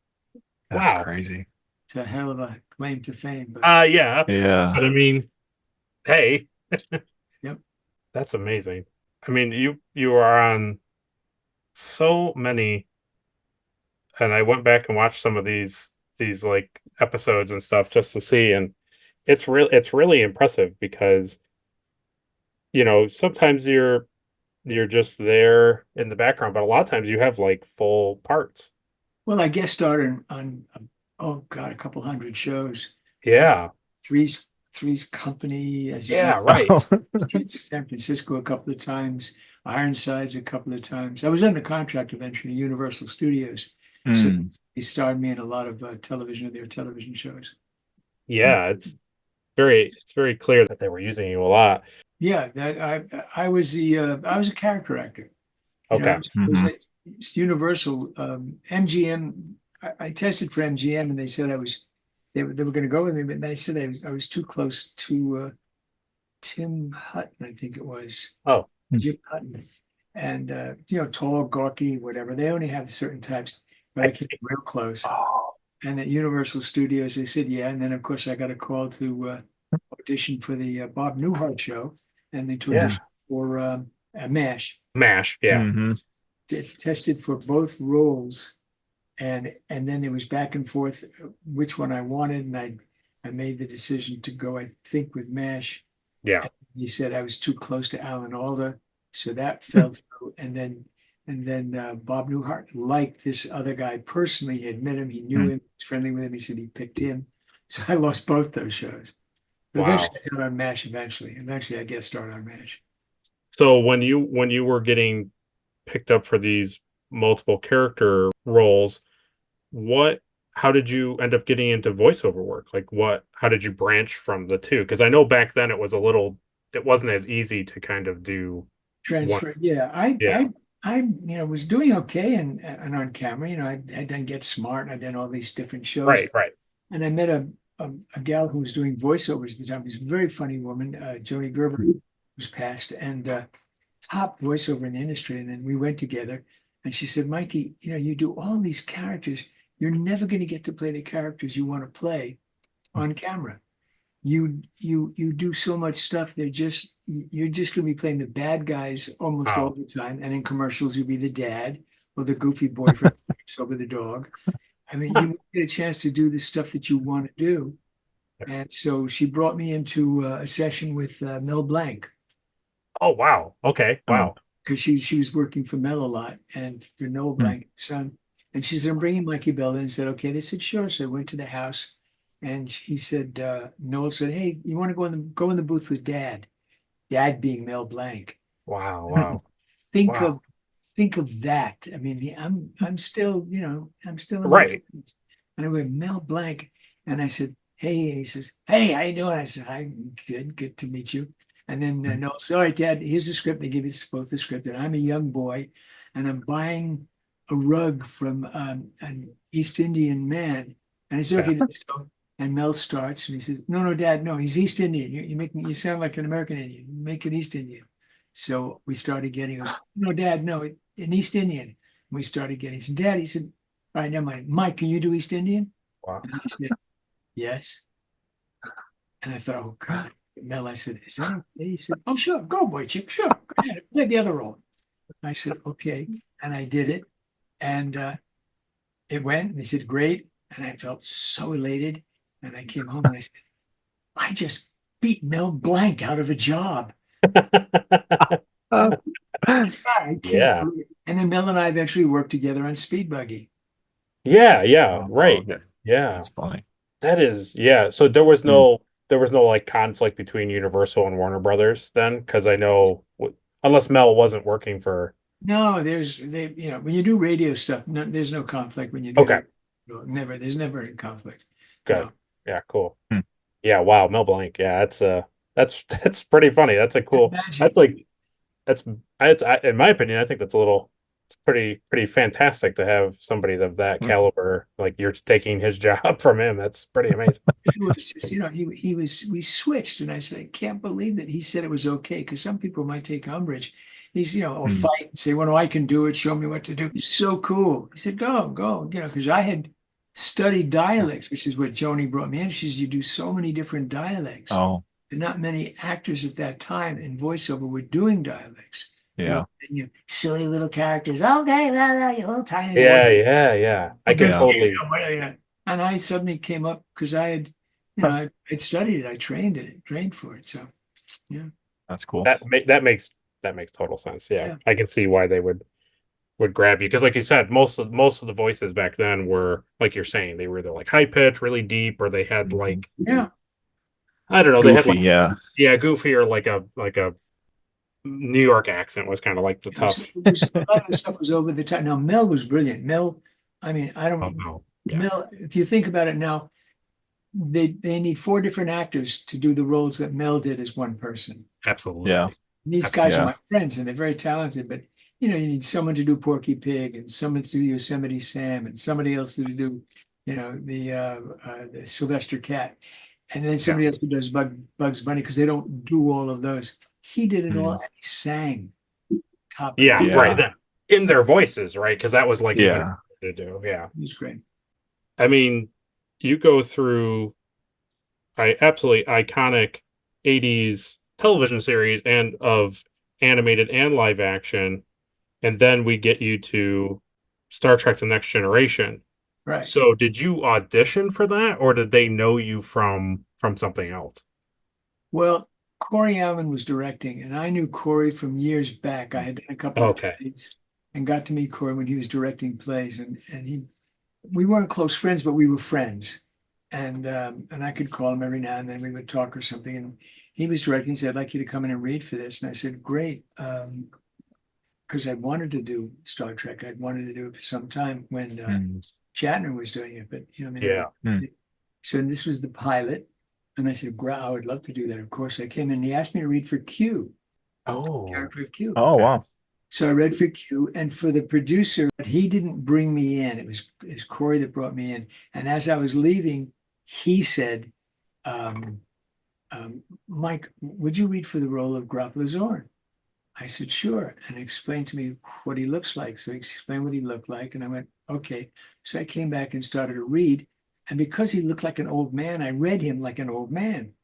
That's crazy.
It's a hell of a claim to fame. But
yeah.
Yeah.
But I mean, hey.
Yep.
That's amazing. I mean, you are on so many, and I went back and watched some of these like episodes and stuff just to see, and it's really impressive because sometimes you're just there in the background, but a lot of times you have like full parts.
Well, I guest starred on oh God, a couple hundred shows.
Yeah.
Three's Company, as you
Yeah,
know.
right.
San Francisco a couple of times, Ironsides a couple of times. I was under contract eventually to Universal Studios, so they starred me in a lot of their television shows.
Yeah, it's very clear that they were using you a lot.
Yeah, that I was a character actor.
Okay.
I was at Universal, MGM. I tested for MGM, and they said they were going to go with me, but they said I was too close to Tim Hutton, I think it was.
Oh,
Jim Hutton, and tall, gawky, whatever. They only have certain types, but I came real close. And at Universal Studios, they said yeah, and then of course I got a call to audition for the Bob Newhart show, and they took us for MASH.
MASH, yeah.
Tested for both roles. And then it was back and forth which one I wanted, and I made the decision to go, I think, with MASH.
Yeah.
And he said I was too close to Alan Alda, so that fell through. And then Bob Newhart liked this other guy personally. He had met him, he knew him, was friendly with him. He said he picked him. So I lost both those shows. But eventually I got on MASH. Eventually I guest starred on MASH.
So when you were getting picked up for these multiple character roles, how did you end up getting into voiceover work? Like how did you branch from the two? Because I know back then it wasn't as easy to kind of do
transfer.
one.
Yeah. I was doing okay and on camera, I'd done Get Smart, and I'd done all these different shows.
Right.
And I met a gal who was doing voiceovers at the time. She was a very funny woman, Joey Gerber, who's passed, and top voiceover in the industry. And then we went together, and she said, Mikey, you do all these characters. You're never going to get to play the characters you want to play on camera. You do so much stuff. You're just going to be playing the bad guys almost all the time. And in commercials, you'll be the dad or the goofy boyfriend over the dog. I mean, you get a chance to do the stuff that you want to do. And so she brought me into a session with Mel Blanc.
Oh, wow. Okay. Wow.
Because she was working for Mel a lot and for Noel Blanc, son. And she said, I'm bringing Mikey Bell in. And said, okay. They said, sure. So I went to the house, and he said, Noel said, hey, you want to go in the booth with Dad? Dad being Mel Blanc.
Wow.
Think of that. I mean, I'm still in
right.
And I went, Mel Blanc. And I said, hey, and he says, hey, how you doing? I said, hi, good to meet you. And then Noel said, all right, Dad, here's the script. They give us both the script. And I'm a young boy, and I'm buying a rug from an East Indian man. And I said, okay. And Mel starts, and he says, no, Dad, no, he's East Indian. You sound like an American Indian. Make an East Indian. So we started getting, no, Dad, no, an East Indian. And we started getting, he said, Dad, he said, all right, never mind. Mike, can you do East Indian?
Wow.
And he said, yes. And I thought, oh God. Mel, I said, is that okay? He said, oh, sure, go, boy, chick, sure, go ahead, play the other role. I said, okay, and I did it, and it went, and he said, great, and I felt so elated, and I came home and I said, I just beat Mel Blanc out of a job. I can't
Yeah.
believe it. And then Mel and I have actually worked together on Speed Buggy.
Yeah, right.
okay.
Yeah.
That's funny.
That is, yeah. So there was no like conflict between Universal and Warner Brothers then, because I know unless Mel wasn't working for.
No, when you do radio stuff, no, there's no conflict when you do.
Okay.
There's never any conflict.
Good.
No.
Yeah, cool.
Hmm.
Yeah, wow, Mel Blanc. Yeah, that's pretty funny. That's a cool.
Magic.
That's like in my opinion, I think it's pretty fantastic to have somebody of that caliber. Like you're taking his job from him. That's pretty amazing.
It was just, we switched, and I said, I can't believe that he said it was okay, because some people might take umbrage. He's, or fight and say, well, no, I can do it. Show me what to do. It's so cool. He said, go, because I had studied dialects, which is what Joni brought me in. She says, you do so many different dialects.
Oh,
And not many actors at that time in voiceover were doing dialects.
yeah.
Silly little characters. Okay, you little tiny
Yeah,
boy.
yeah. I can totally.
And I suddenly came up because I had, I'd studied it. I trained for it. So, yeah.
That's cool.
That makes total sense. Yeah. I can see why they would grab you, because like you said, most of the voices back then were, like you're saying, they were either like high pitch, really deep, or they had like I don't know,
Goofy,
they had like,
yeah.
goofy, or like a New York accent was kind of like the tough.
A lot of the stuff was over the top. Now Mel was brilliant. Mel, I mean, I don't
know. Yeah.
Mel, if you think about it now, they need 4 different actors to do the roles that Mel did as one person.
Absolutely.
Yeah.
And these guys are my friends, and they're very talented, but you need someone to do Porky Pig, and someone to do Yosemite Sam, and somebody else to do, the Sylvester Cat, and then somebody else who does Bugs Bunny, because they don't do all of those. He did it all, and he sang top.
Right. In their voices, right? Because that was like
Yeah.
to do. Yeah.
He's great.
I mean, you go through absolutely iconic 80s television series and of animated and live action, and then we get you to Star Trek: The Next Generation.
Right.
So did you audition for that, or did they know you from something else?
Well, Corey Allen was directing, and I knew Corey from years back. I had done a couple of plays and got to meet Corey when he was directing plays, and we weren't close friends, but we were friends. And I could call him every now and then. We would talk or something. And he was directing. He said, I'd like you to come in and read for this. And I said, great. Because I wanted to do Star Trek. I'd wanted to do it for some time when Shatner was doing it. But, so this was the pilot. And I said, I would love to do that. Of course, I came in and he asked me to read for Q. Character of Q.
Oh, wow.
So I read for Q, and for the producer, he didn't bring me in. It was Corey that brought me in. And as I was leaving, he said, Mike, would you read for the role of Groppler Zorn? I said, sure. And explained to me what he looks like. So he explained what he looked like. And I went, okay. So I came back and started to read. And because he looked like an old man, I read him like an old man.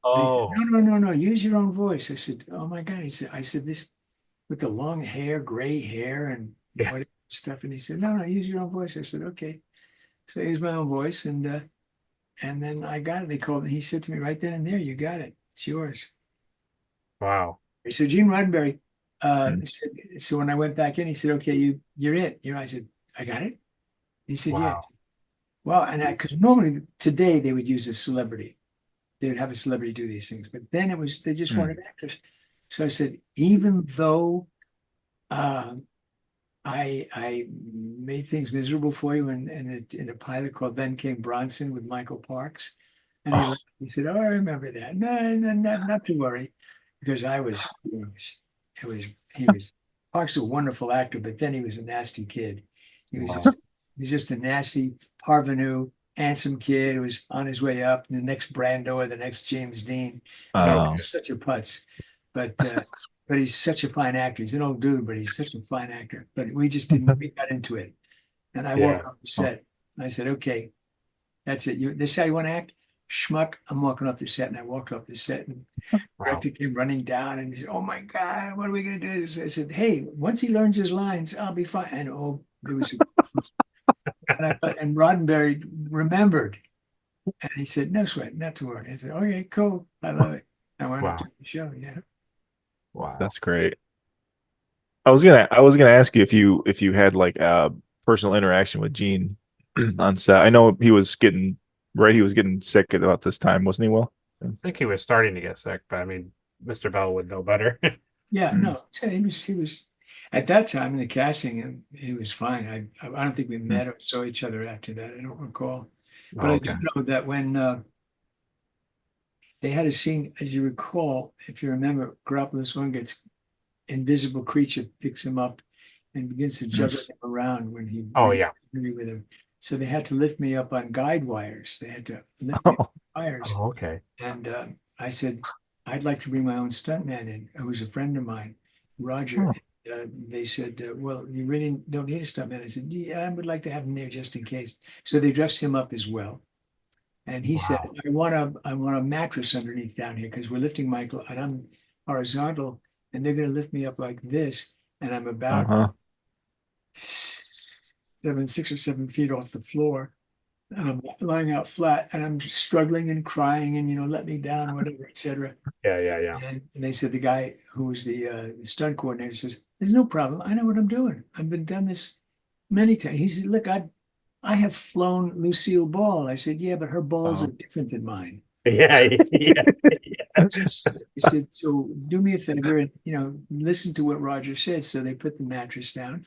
Oh.
Said, no, use your own voice. I said, oh my God. I said, this with the long hair, gray hair, and whatever stuff. And he said, no, use your own voice. I said, okay. So I used my own voice, and then I got it. They called, and he said to me right then and there, you got it. It's yours.
Wow.
So Gene Roddenberry said, so when I went back in, he said, okay, you're it. I said, I got it. He said, yeah. Well, and because normally today they would use a celebrity. They would have a celebrity do these things. But then they just wanted actors. So I said, even though I made things miserable for you in a pilot called Then Came Bronson with Michael Parks. And he said, oh, I remember that. No, not to worry. Because Parks is a wonderful actor, but then he was a nasty kid. He's just a nasty parvenu, handsome kid who was on his way up, the next Brando or the next James Dean. Such a putz. But he's such a fine actor. He's an old dude, but he's such a fine actor. But we just didn't, we got into it. And I walked off the set. I said, okay, that's it. This is how you want to act? schmuck. I'm walking off the set, and I walked off the set, and the director came running down, and he said, "Oh my God, what are we gonna do?" I said, "Hey, once he learns his lines, I'll be fine." And there was, and Roddenberry remembered, and he said, "No sweat, not to worry." I said, "Okay, cool, I love it." I went up to the show. Yeah.
Wow.
That's great. I was gonna ask you if you had like a personal interaction with Gene on set. I know he was getting sick at about this time, wasn't he? Will?
I think he was starting to get sick, but I mean, Mr. Bell would know better.
Yeah, no, so he was at that time in the casting, and he was fine. I don't think we met or saw each other after that. I don't recall, but I do know that when they had a scene, as you recall, if you remember, Groppler Zorn gets invisible creature picks him up and begins to juggle him around when he with him. So they had to lift me up on guide wires. They had to lift me up on wires.
Oh, okay.
And I said, I'd like to bring my own stuntman in, who was a friend of mine, Roger. They said, well, you really don't need a stuntman. I said, yeah, I would like to have him there just in case. So they dressed him up as well. And he said, I want a mattress underneath down here because we're lifting Michael, and I'm horizontal, and they're going to lift me up like this, and I'm about 6 or 7 feet off the floor, and I'm lying out flat, and I'm just struggling and crying, and let me down, whatever, etc.
Yeah.
And they said the guy who was the stunt coordinator says, "There's no problem. I know what I'm doing. I've been done this many times." He said, "Look, I have flown Lucille Ball." I said, "Yeah, but her balls are different than mine."
Yeah.
He said, "So do me a favor and listen to what Roger said." So they put the mattress down,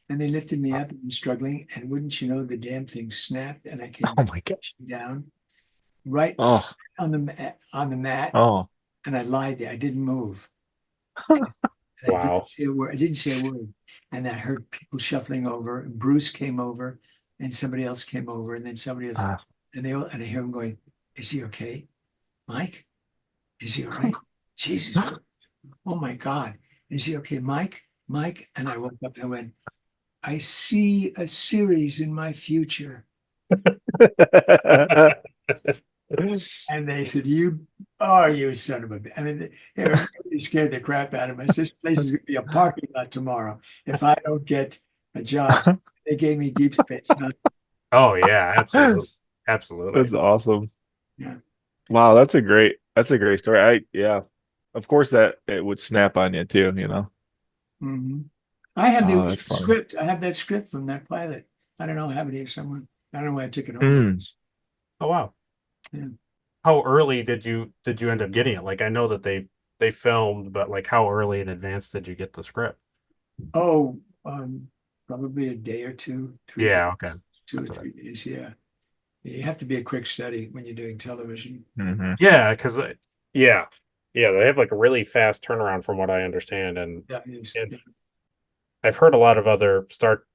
and they lifted me up, and I'm struggling. And wouldn't you know, the damn thing snapped, and I came down right on the mat. And I lied there. I didn't move. And I didn't say a word. I didn't say a word. And I heard people shuffling over. Bruce came over, and somebody else came over, and then somebody else. And I hear him going, "Is he okay? Mike? Is he all right? Jesus. Oh my God. Is he okay? Mike? And I woke up and I went, I see a series in my future. And they said, you son of a bitch. I mean, they were really scared the crap out of me. I said, "This place is going to be a parking lot tomorrow if I don't get a job." They gave me Deep Space Nine.
Oh, yeah, absolutely.
That's awesome.
Yeah.
Wow, that's a great story. Of course that it would snap on you too,
Mm-hmm. I have the script.
Funny.
I have that script from that pilot. I don't know. I have it here somewhere. I don't know why I took it home.
Oh, wow.
Yeah.
How early did you end up getting it? Like, I know that they filmed, but like, how early in advance did you get the script?
Oh, probably a day or two. 3 days,
Okay.
2 or 3 days. Yeah. You have to be a quick study when you're doing television.
Mm-hmm.
Yeah, because they have like a really fast turnaround from what I understand, and I've heard a lot of other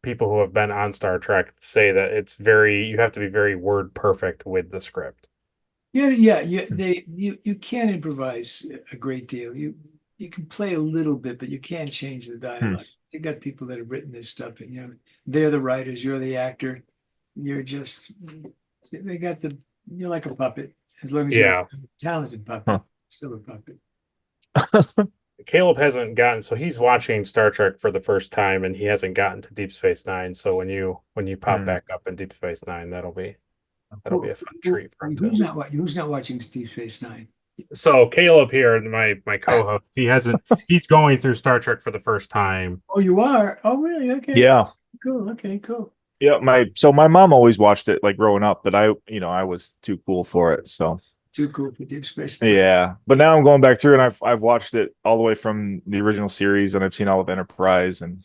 people who have been on Star Trek say that you have to be very word perfect with the script.
Yeah. You can't improvise a great deal. You can play a little bit, but you can't change the dialogue. You got people that have written this stuff, and they're the writers, you're the actor. You're like a puppet. As long as you're a talented puppet, still a puppet.
Caleb hasn't gotten, so he's watching Star Trek for the first time, and he hasn't gotten to Deep Space Nine. So when you pop back up in Deep Space Nine, that'll be a fun treat for him.
Who's not watching Deep Space Nine?
So Caleb here, my co-host, he's going through Star Trek for the first time.
Oh, you are? Oh, really? Okay.
Yeah.
Cool. Okay, cool.
Yeah, my mom always watched it like growing up, but I was too cool for it, so.
Too cool for Deep Space Nine.
Yeah, but now I'm going back through, and I've watched it all the way from the original series, and I've seen all of Enterprise, and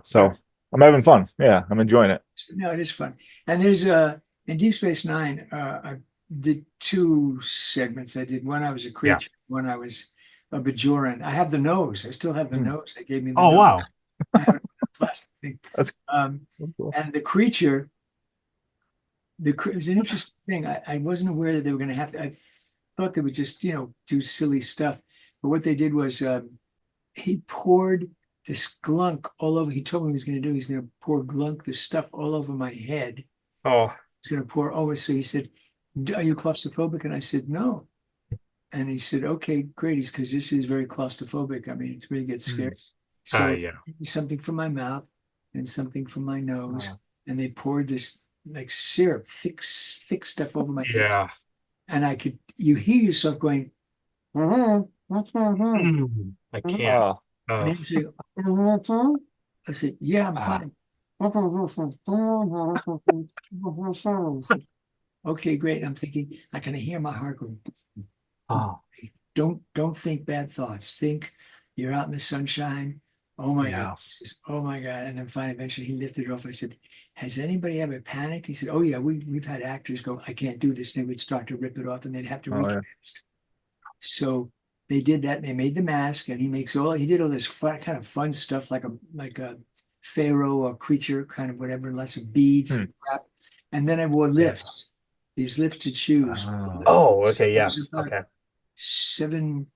so I'm having fun. Yeah, I'm enjoying it.
No, it is fun. And there's in Deep Space Nine, I did 2 segments. I did one I was a creature, one I was a Bajoran. I have the nose. I still have the nose. They gave me the nose.
Wow.
I have a plastic thing.
That's
cool. And the creature, it was an interesting thing. I wasn't aware that they were going to have to. I thought they would just, do silly stuff. But what they did was he poured this glunk all over. He told me what he was going to do. He's going to pour glunk, this stuff all over my head.
Oh.
He's going to pour over. So he said, are you claustrophobic? And I said, no. And he said, okay, great. He's because this is very claustrophobic. I mean, it really gets scary. So
yeah.
something from my mouth and something from my nose.
Oh.
And they poured this like syrup, thick stuff over my face.
Yeah.
And you hear yourself going,
I can't.
and then you say, I said, yeah, I'm fine. Okay, great. I'm thinking, I can hear my heart going.
Oh.
Don't think bad thoughts. Think you're out in the sunshine. Oh my
Yeah.
God. Oh my God. And then finally, eventually he lifted it off. I said, has anybody ever panicked? He said, oh yeah, we've had actors go, I can't do this. They would start to rip it off and they'd have to recast. So they did that. They made the mask and he did all this kind of fun stuff like a pharaoh or creature, kind of whatever, lots of beads and crap. And then I wore lifts, these lifted shoes.
Oh, okay, yes. Okay.
7,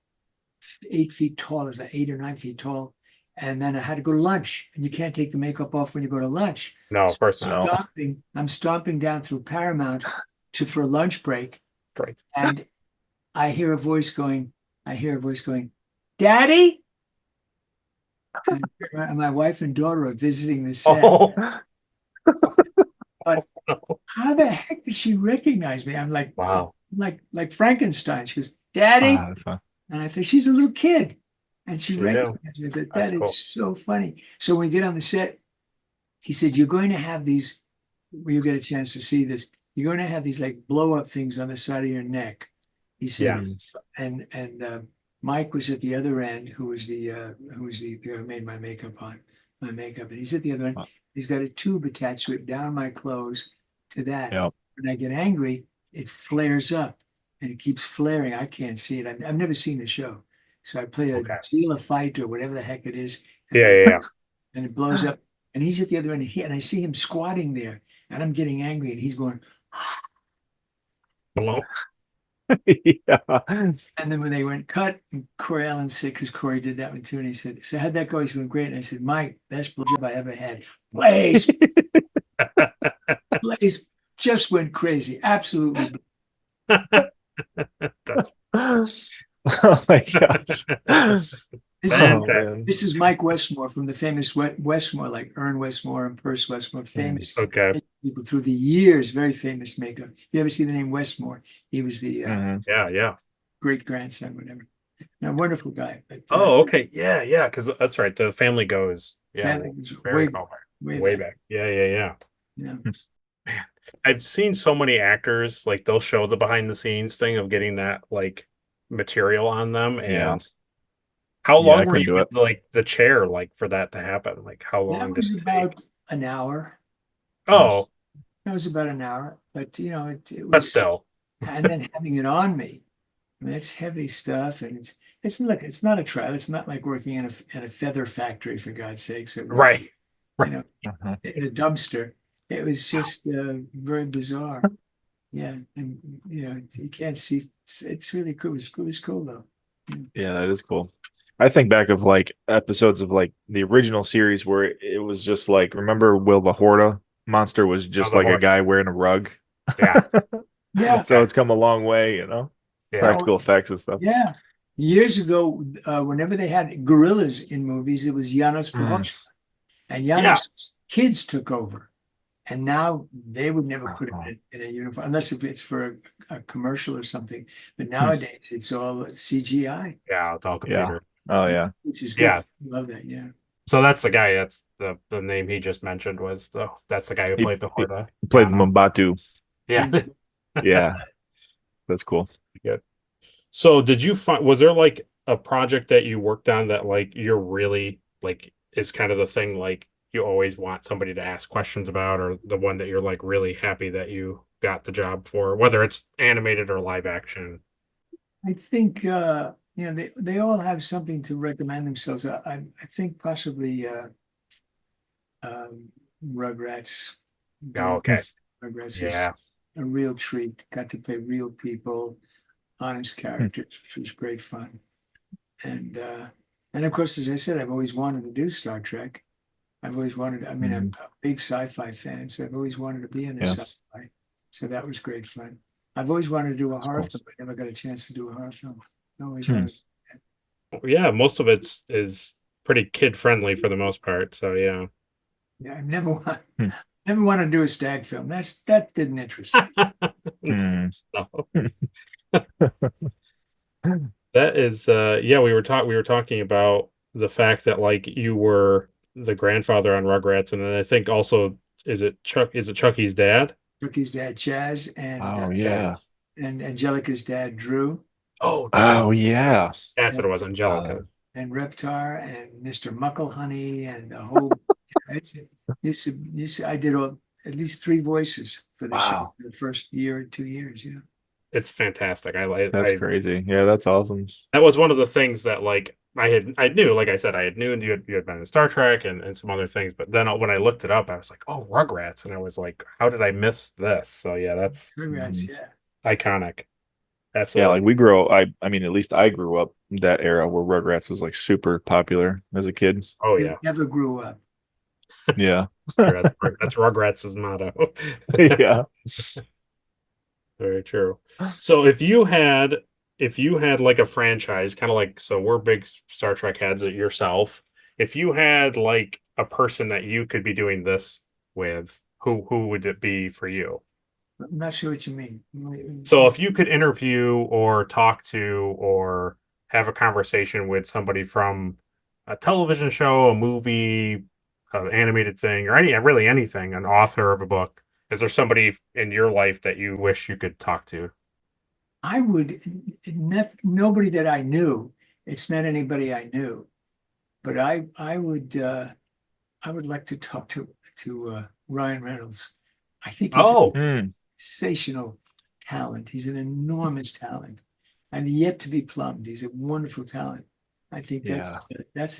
8 feet tall, is that 8 or 9 feet tall. And then I had to go to lunch, and you can't take the makeup off when you go to lunch.
No, of course not.
I'm stomping down through Paramount for a lunch break.
Great.
And I hear a voice going, Daddy? And my wife and daughter are visiting the set.
Oh.
But how the heck did she recognize me? I'm like,
wow.
Like Frankenstein. She goes, Daddy? And I think she's a little kid. And she recognized me. That is cool. So funny. So when we get on the set, he said, you're going to have these, when you get a chance to see this, you're going to have these like blow up things on the side of your neck. He said, and Mike was at the other end, who was the guy who made my makeup. And he's at the other end. He's got a tube attached to it down my clothes to that.
Yep.
When I get angry, it flares up and it keeps flaring. I can't see it. I've never seen the show. So I play a Gila fight or whatever the heck it is. And it blows up. And he's at the other end. And I see him squatting there. And I'm getting angry. And he's going,
hello.
And then when they went cut, and Corey Allen said, because Corey did that one too, and he said, so how'd that go? He went great. And I said, Mike, best blowjob I ever had. Blaze just went crazy. Absolutely.
Oh my gosh.
This is Mike Westmore from the famous Westmore, like Ern Westmore and Perce Westmore, famous people through the years, very famous makeup. You ever see the name Westmore? He was the great grandson, whatever. Now, wonderful guy. But,
okay. Yeah. Because that's right. The Family Goes. Way back. Yeah. Man, I've seen so many actors, like they'll show the behind the scenes thing of getting that like material on them. And how long were you like the chair, like for that to happen? Like how long did it take?
About an hour.
Oh,
that was about an hour. But it was.
But still.
And then having it on me. I mean, it's heavy stuff, and it's not a trial. It's not like working in a feather factory, for God's sakes.
Right.
In a dumpster. It was just very bizarre. Yeah, and you can't see. It's really cool. It was cool though.
Yeah, that is cool. I think back of like episodes of like the original series where it was just like, remember Will the Horta monster was just like a guy wearing a rug.
Yeah.
So it's come a long way, practical effects and stuff.
Yeah. Years ago, whenever they had gorillas in movies, it was Janos Prohaska. And Janos' kids took over. And now they would never put him in a uniform, unless if it's for a commercial or something. But nowadays, it's all CGI.
Yeah, it's all computer.
Oh, yeah.
Which is good. I love that,
So that's the guy, that's the name he just mentioned that's the guy who played the Horta.
He played Mbatu.
Yeah.
Yeah. That's cool.
Good. So was there like a project that you worked on that like you're really like is kind of the thing like you always want somebody to ask questions about, or the one that you're like really happy that you got the job for, whether it's animated or live action?
I think they all have something to recommend themselves. I think possibly Rugrats. Rugrats was a real treat. Got to play real people, honest characters, which was great fun. And of course, as I said, I've always wanted to do Star Trek. I've always wanted. I'm a big sci-fi fan, so I've always wanted to be in a sci-fi. So that was great fun. I've always wanted to do a horror
cool.
film, but never got a chance to do a horror film. I always
Hmm.
wanted.
Yeah, most of it is pretty kid friendly for the most part. So yeah.
Yeah, I never want.
Hmm.
Never wanted to do a stag film. That didn't interest me.
Hmm.
That is yeah, we were talking about the fact that like you were the grandfather on Rugrats, and then I think also is it Chucky's dad?
Chucky's dad, Chaz,
Oh yeah.
and Angelica's dad, Drew,
Oh,
Oh yeah.
that's what it was, Angelica.
and Reptar, and Mr. Mucklehoney, and the whole. I did at least 3 voices for the show
Wow.
for the first year or 2 years. Yeah.
It's fantastic. I like
That's crazy. Yeah, that's awesome.
that was one of the things that like I knew, like I said, I knew you had been in Star Trek and some other things, but then when I looked it up, I was like, oh, Rugrats, and I was like, how did I miss this? So yeah, that's
Congrats, yeah.
iconic.
Yeah,
Absolutely.
like we grow. I mean, at least I grew up that era where Rugrats was like super popular as a kid.
Oh
You
yeah,
never grew up.
Yeah.
sure, that's Rugrats' motto.
Yeah.
Very true. So if you had like a franchise, kind of like, so we're big Star Trek heads yourself. If you had like a person that you could be doing this with, who would it be for you?
I'm not sure what you mean.
So if you could interview or talk to or have a conversation with somebody from a television show, a movie, an animated thing, or really anything, an author of a book, is there somebody in your life that you wish you could talk to?
I would, nobody that I knew. It's not anybody I knew, but I would like to talk to Ryan Reynolds. I think he's a sensational talent. He's an enormous talent, and yet to be plumbed. He's a wonderful talent. I think that's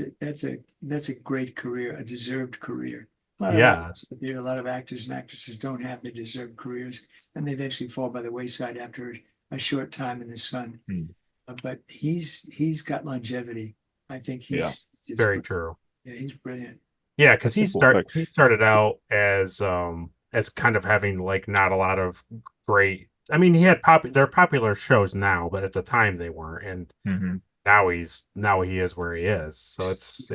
a great career, a deserved career.
Yeah.
There are a lot of actors and actresses don't have the deserved careers, and they eventually fall by the wayside after a short time in the sun. But he's got longevity. I think he's
very true.
Yeah, he's brilliant.
Yeah, because he started out as kind of having like not a lot of great. I mean, he had they're popular shows now, but at the time they weren't, and now he is where he is. So it's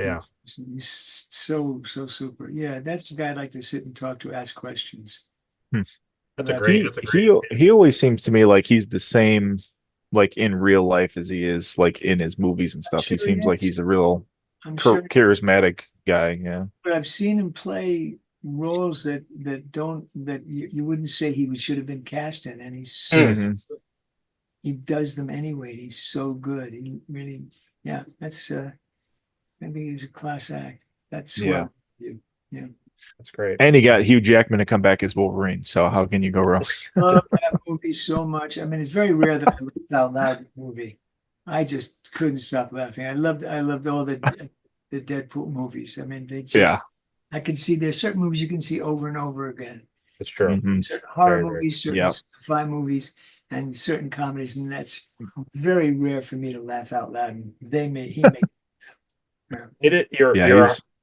He's so super. Yeah, that's the guy I'd like to sit and talk to, ask questions.
That's a great.
He always seems to me like he's the same, like in real life as he is like in his movies and stuff. He seems like he's a real charismatic guy. Yeah,
but I've seen him play roles that you wouldn't say he should have been cast in, and he's so he does them anyway. He's so good. He really, that's maybe he's a class act. That's yeah.
That's great.
And he got Hugh Jackman to come back as Wolverine. So how can you go wrong?
I love that movie so much. I mean, it's very rare that I laughed out loud movie. I just couldn't stop laughing. I loved all the Deadpool movies. I mean, they just I can see there's certain movies you can see over and over again.
It's true.
Certain horror movies, certain sci-fi movies, and certain comedies, and that's very rare for me to laugh out loud. And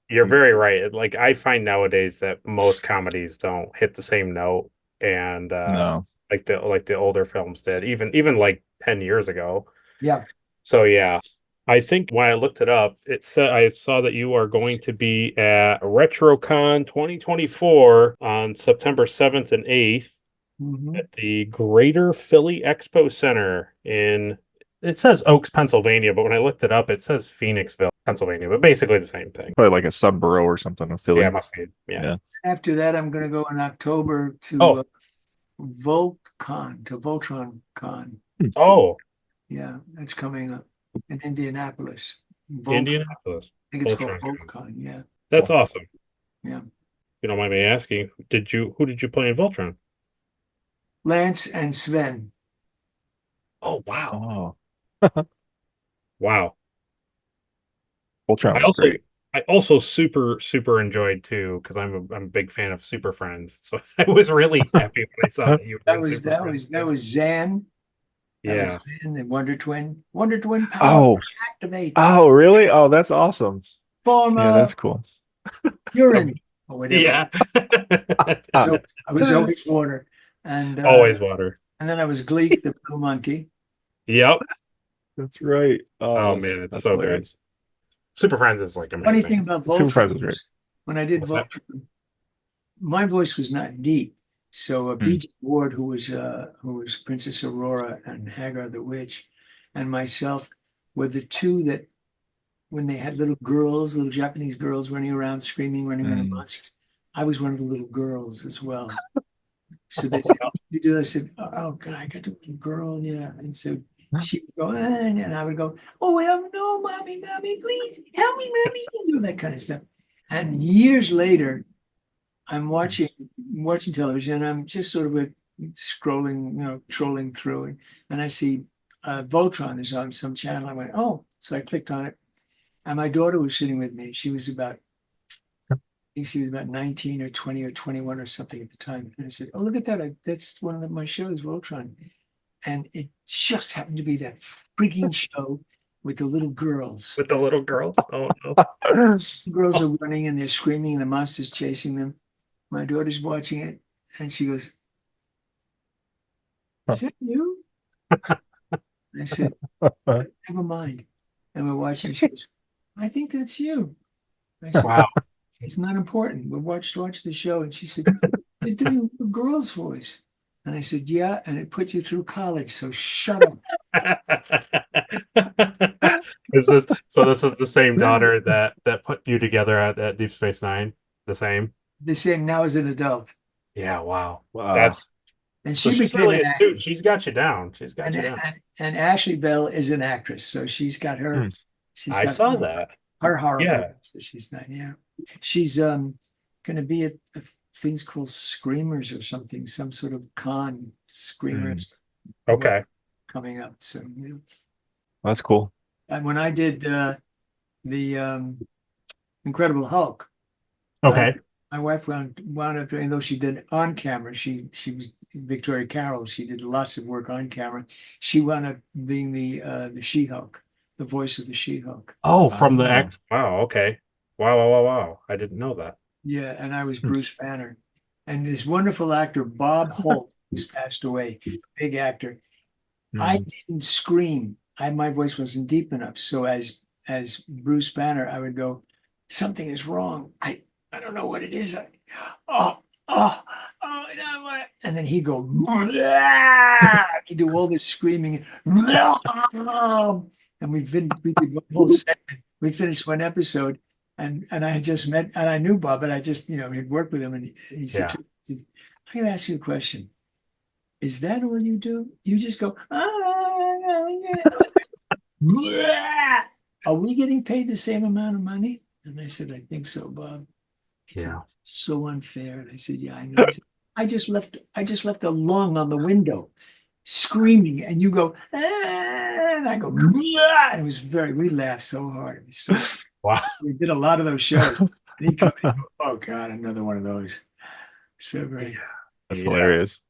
You're very right. Like I find nowadays that most comedies don't hit the same note, and like the older films did, even like 10 years ago.
Yeah.
So yeah, I think when I looked it up, it said I saw that you are going to be at RetroCon 2024 on September 7th and 8th at the Greater Philly Expo Center in. It says Oaks, Pennsylvania, but when I looked it up, it says Phoenixville, Pennsylvania, but basically the same thing.
Probably like a subborough or something of Philly.
Yeah, it must be. Yeah.
After that, I'm going to go in October to Voltron Con.
Oh.
Yeah, that's coming up in Indianapolis.
Indianapolis.
I think it's called Voltron. Yeah.
That's awesome.
Yeah.
If you don't mind me asking, who did you play in Voltron?
Lance and Sven.
Oh wow.
Oh.
Wow.
Voltron was great.
I also super enjoyed too, because I'm a big fan of Super Friends. So I was really happy when I saw that you were
that was Zan.
Yeah.
And the Wonder Twin power activate.
Oh, really? Oh, that's awesome.
Former
yeah, that's cool.
urine or whatever.
Yeah.
So I was always water. And
always water.
And then I was Gleek, the blue monkey.
Yep.
That's right.
Oh man, it's
that's
so
hilarious.
good. Super Friends is like amazing.
Funny thing about
Super Friends
Voltron,
was great.
when I did
What's that?
Voltron, my voice was not deep. So B.J. Ward, who was Princess Aurora and Hagar the Witch, and myself were the two that, when they had little girls, little Japanese girls running around screaming, running around the monsters, I was one of the little girls as well. So they said, "You do?" I said, "Oh God, I got a little girl, yeah." And so she would go, and I would go, "Oh well, no, mommy, please help me, mommy," and do that kind of stuff. And years later, I'm watching television, and I'm just sort of scrolling, trolling through, and I see Voltron is on some channel. I went, "Oh," so I clicked on it, and my daughter was sitting with me. She was about 19 or 20 or 21 or something at the time. And I said, "Oh, look at that. That's one of my shows, Voltron." And it just happened to be that freaking show with the little girls.
With the little girls. Oh no.
The girls are running and they're screaming and the monster's chasing them. My daughter's watching it and she goes, "Is that you?" I said, "Never mind." And we're watching. She goes, "I think that's you." I said,
Wow.
"It's not important. We'll watch the show." And she said, "You're doing a girl's voice." And I said, "Yeah, and it put you through college, so shut up."
This is the same daughter that put you together at Deep Space Nine. The same.
The same now as an adult.
Yeah. Wow.
Wow.
That's
And
so
she
she's
became
really
an
astute.
actress.
She's got you down. She's got you down.
And Ashley Bell is an actress, so she's got her. She's
I
got
saw that.
her horror.
Yeah.
So she's not. Yeah, she's going to be at things called Screamers or something, some sort of con Screamers.
Okay.
Coming up soon.
That's cool.
And when I did the Incredible Hulk,
Okay.
my wife wound up, even though she did on camera, she was Victoria Carroll. She did lots of work on camera. She wound up being the She-Hulk, the voice of the She-Hulk.
Oh, from the act. Wow. Okay. Wow. I didn't know that.
Yeah, and I was Bruce Banner. And this wonderful actor, Bob Holt, who's passed away, big actor. I didn't scream. My voice wasn't deep enough. So as Bruce Banner, I would go, "Something is wrong. I don't know what it is." And then he'd go, he'd do all this screaming. And we did one whole segment. We finished one episode, and I had just met, and I knew Bob, but I just, had worked with him, and he said, "I'm going to ask you a question. Is that all you do? You just go, are we getting paid the same amount of money?" And I said, "I think so, Bob." He said, "So unfair." And I said, "Yeah, I know." He said, I just left a lung on the window screaming, and you go, and I go, and it was we laughed so hard. So
Wow.
We did a lot of those shows. And he'd come in and go, "Oh God, another one of those." So great.
That's hilarious.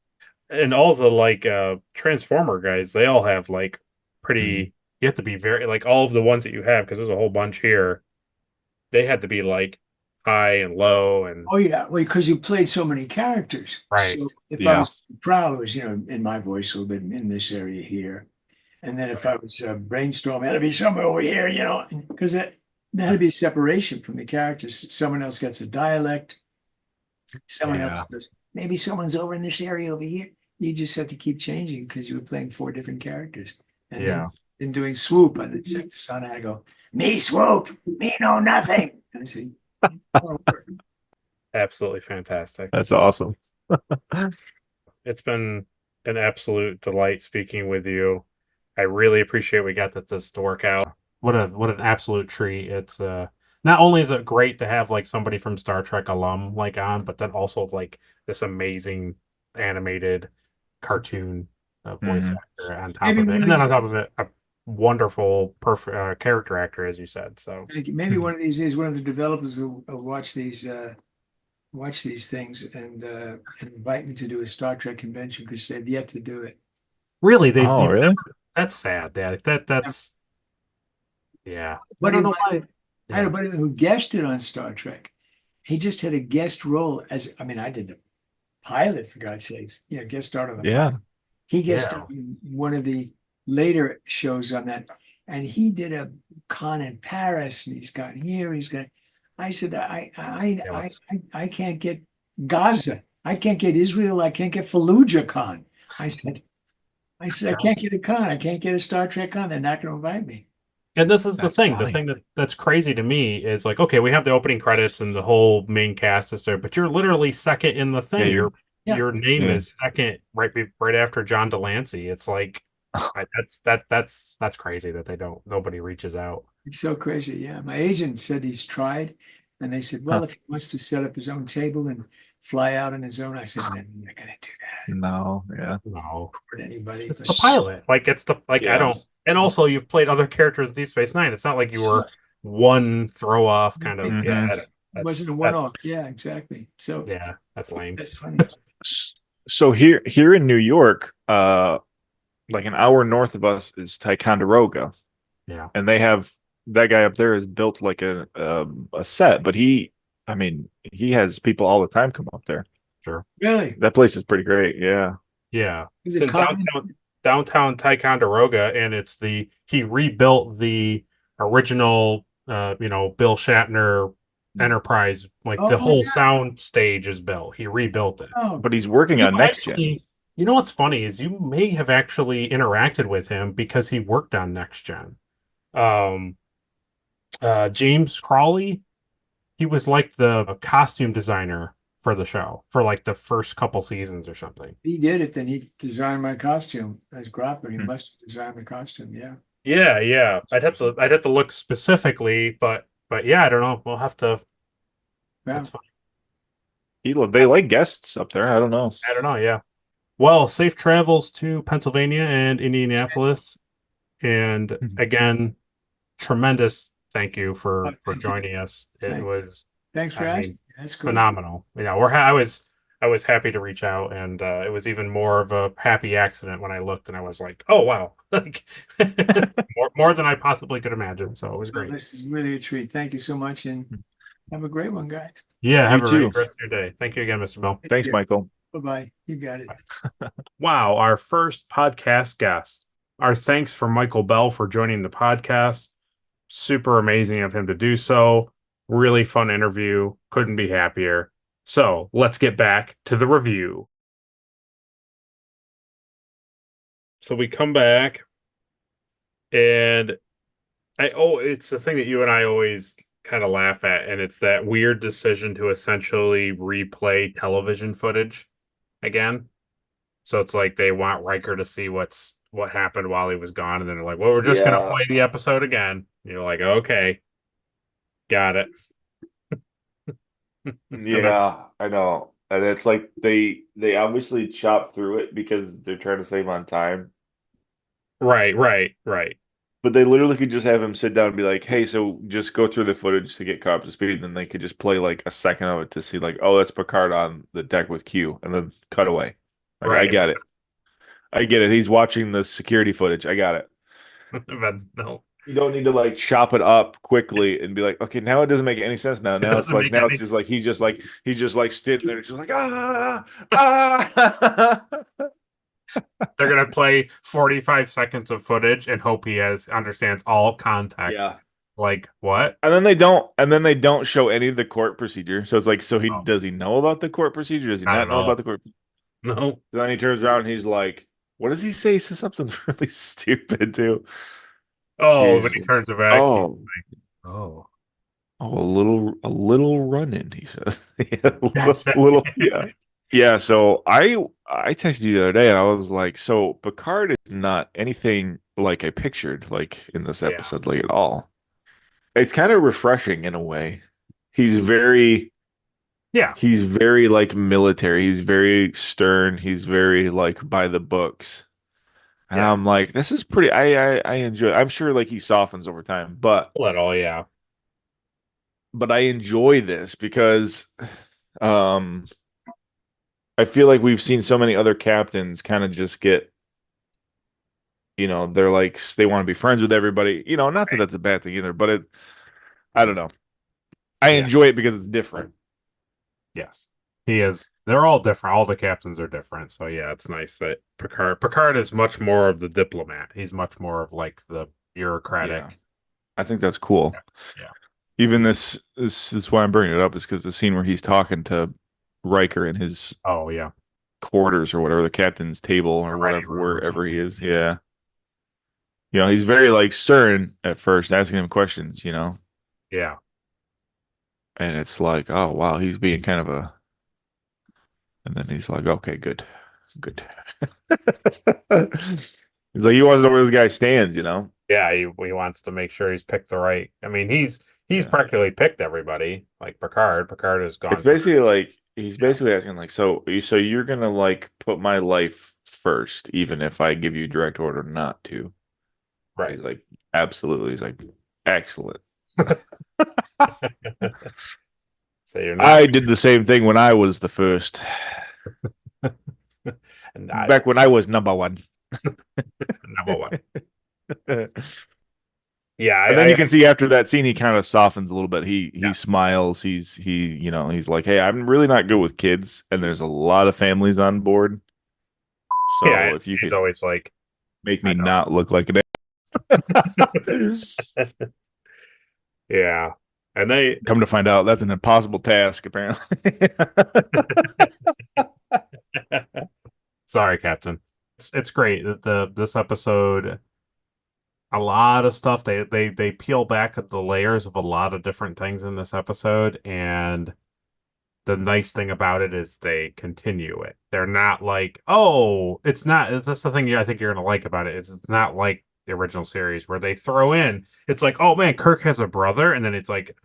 And all the Transformer guys, they all have pretty. You have to be very all of the ones that you have, because there's a whole bunch here. They had to be high and low and.
Oh yeah, well, because you played so many characters.
Right.
So if I was Prowl, it was in my voice a little bit in this area here, and then if I was Brainstorm, it had to be somewhere over here, because there had to be a separation from the characters. Someone else gets a dialect. Someone else goes, maybe someone's over in this area over here. You just have to keep changing because you were playing 4 different characters. And then in doing Swoop, I did Sectasana. I go, "Me Swoop, me know nothing." And I say,
Absolutely fantastic.
That's awesome.
It's been an absolute delight speaking with you. I really appreciate we got this to work out. What an absolute treat. It's not only is it great to have somebody from Star Trek alum on, but then also this amazing animated cartoon voice actor on top of it. And then on top of it, a wonderful perfect character actor, as you said. So
maybe one of these days, one of the developers will watch these things and invite me to do a Star Trek convention, because they've yet to do it.
Really,
really?
That's sad, Dad. That's yeah.
I
don't know why.
I had a buddy who guested on Star Trek. He just had a guest role I did the pilot, for God's sakes. Guest starred on the pilot. He gets
Yeah.
to one of the later shows on that, and he did a con in Paris, and he's got here, he's got. I said, I can't get Gaza, I can't get Israel, I can't get Fallujah con. I said, I can't get a con, I can't get a Star Trek con. They're not going to invite me.
And this is
That's
the thing.
funny.
The thing that's crazy to me is like, okay, we have the opening credits and the whole main cast is there, but you're literally second in the thing.
Yeah,
Your name
Yeah.
is second right after John Delancey. It's like that's crazy that nobody reaches out.
It's so crazy. Yeah. My agent said he's tried, and they said, well, if he wants to set up his own table and fly out on his own, I said, no, I'm not going to do that.
No, yeah.
No,
For anybody.
it's the pilot. Like it's the like I
Yeah.
don't. And also, you've played other characters in Deep Space Nine. It's not like you were one throw off kind of.
Mhm.
Yeah,
It wasn't a one-off. Yeah, exactly. So
Yeah, that's lame.
that's funny.
So here in New York, like an hour north of us is Ticonderoga,
Yeah.
and they have that guy up there has built like a set, but he has people all the time come up there.
Sure.
Really?
That place is pretty great. Yeah.
Yeah.
Is
It's
it
in
common?
downtown Ticonderoga, and he rebuilt the original Bill Shatner Enterprise, like the
Oh,
whole
yeah.
sound stage is built. He rebuilt it.
Oh,
But he's working on next gen.
You know what's funny is you may have actually interacted with him because he worked on next gen. James Crawley, he was like the costume designer for the show for like the first couple seasons or something.
he did it. Then he designed my costume as Groppler. He must have designed the costume. Yeah.
Yeah. I'd have to look specifically, but yeah, I don't know. We'll have to.
Yeah.
That's fine.
They like guests up there. I don't know.
I don't know. Yeah. Well, safe travels to Pennsylvania and Indianapolis, and again, tremendous thank you for joining us. It
Thanks.
was
Thanks for asking. That's cool.
phenomenal. Yeah, I was happy to reach out, and it was even more of a happy accident when I looked and I was like, oh wow, like more than I possibly could imagine. So it was
Well,
great.
this is really a treat. Thank you so much, and have a great one, guys.
Yeah, have
You
a
too.
great rest of your day. Thank you again, Mr. Bell.
Thanks, Michael.
Bye-bye. You got it.
Wow, our first podcast guest. Our thanks for Michael Bell for joining the podcast. Super amazing of him to do so. Really fun interview. Couldn't be happier. So let's get back to the review. So we come back, and it's the thing that you and I always kind of laugh at, and it's that weird decision to essentially replay television footage again. So it's like they want Riker to see what happened while he was gone, and then they're like, well, we're just gonna play the episode again. And you're like, okay, got it.
Yeah, I know. And it's like they obviously chop through it because they're trying to save on time.
Right.
But they literally could just have him sit down and be like, hey, so just go through the footage to get caught up to speed. And then they could just play like a second of it to see like, oh, that's Picard on the deck with Q, and then cut away. Like,
Right.
I get it. He's watching the security footage. I got it.
But no.
You don't need to like chop it up quickly and be like, okay, now it doesn't make any sense now. Now it's
doesn't
like
make
now
any
it's just like he's just like sitting there, just like ah.
They're gonna play 45 seconds of footage and hope he understands all context.
Yeah.
Like what?
And then they don't show any of the court procedure. So it's like, does he know about the court procedure? Does he
I
not
don't
know
know.
about the court?
No.
Then he turns around and he's like, what does he say? He says something really stupid too.
Oh,
He's
when he turns it back. Oh.
A little run-in, he says.
That's
a little, yeah. Yeah, so I texted you the other day and I was like, so Picard is not anything like I pictured, like in this episode, like at all. It's kind of refreshing in a way. He's very like military. He's very stern. He's very like by the books. And I'm like, this is pretty. I enjoy. I'm sure like he softens over time, but
at all, yeah.
But I enjoy this because, I feel like we've seen so many other captains kind of just get, they're like they want to be friends with everybody. Not that that's a bad thing either, but I don't know. I enjoy it because it's different.
Yes. He is. They're all different. All the captains are different. So yeah, it's nice that Picard is much more of the diplomat. He's much more of like the
Yeah,
bureaucratic.
I think that's cool.
Yeah.
Even this is why I'm bringing it up, is because the scene where he's talking to Riker in his
Oh yeah.
quarters or whatever, the captain's table or
Ready
whatever,
room or
wherever he
something.
is. Yeah. He's very like stern at first, asking him questions,
Yeah.
and it's like, oh wow, he's being kind of a, and then he's like, okay, good, good. He's like, he wants to know where this guy stands.
Yeah. He wants to make sure he's picked the right. I mean, he's
Yeah.
practically picked everybody. Like Picard. Picard has
It's
gone through.
basically like he's
Yeah.
basically asking like, so you're gonna like put my life first, even if I give you direct order not to.
Right.
He's like, absolutely. He's like, excellent.
So you're not.
I did the same thing when I was the first.
And
Back when I was number one.
number one.
And
Yeah.
then you can see after that scene, he kind of softens a little bit. He
Yeah.
smiles. He's like, hey, I'm really not good with kids, and there's a lot of families on board. So
Yeah.
if you
He's
could
always like,
make
I
me
know.
not look like an
Yeah. And they
come to find out that's an impossible task, apparently.
sorry, Captain. It's great that this episode, a lot of stuff they peel back at the layers of a lot of different things in this episode, and the nice thing about it is they continue it. They're not like, oh, it's not. That's the thing I think you're gonna like about it. It's not like the original series where they throw in. It's like, oh man, Kirk has a brother, and then it's like,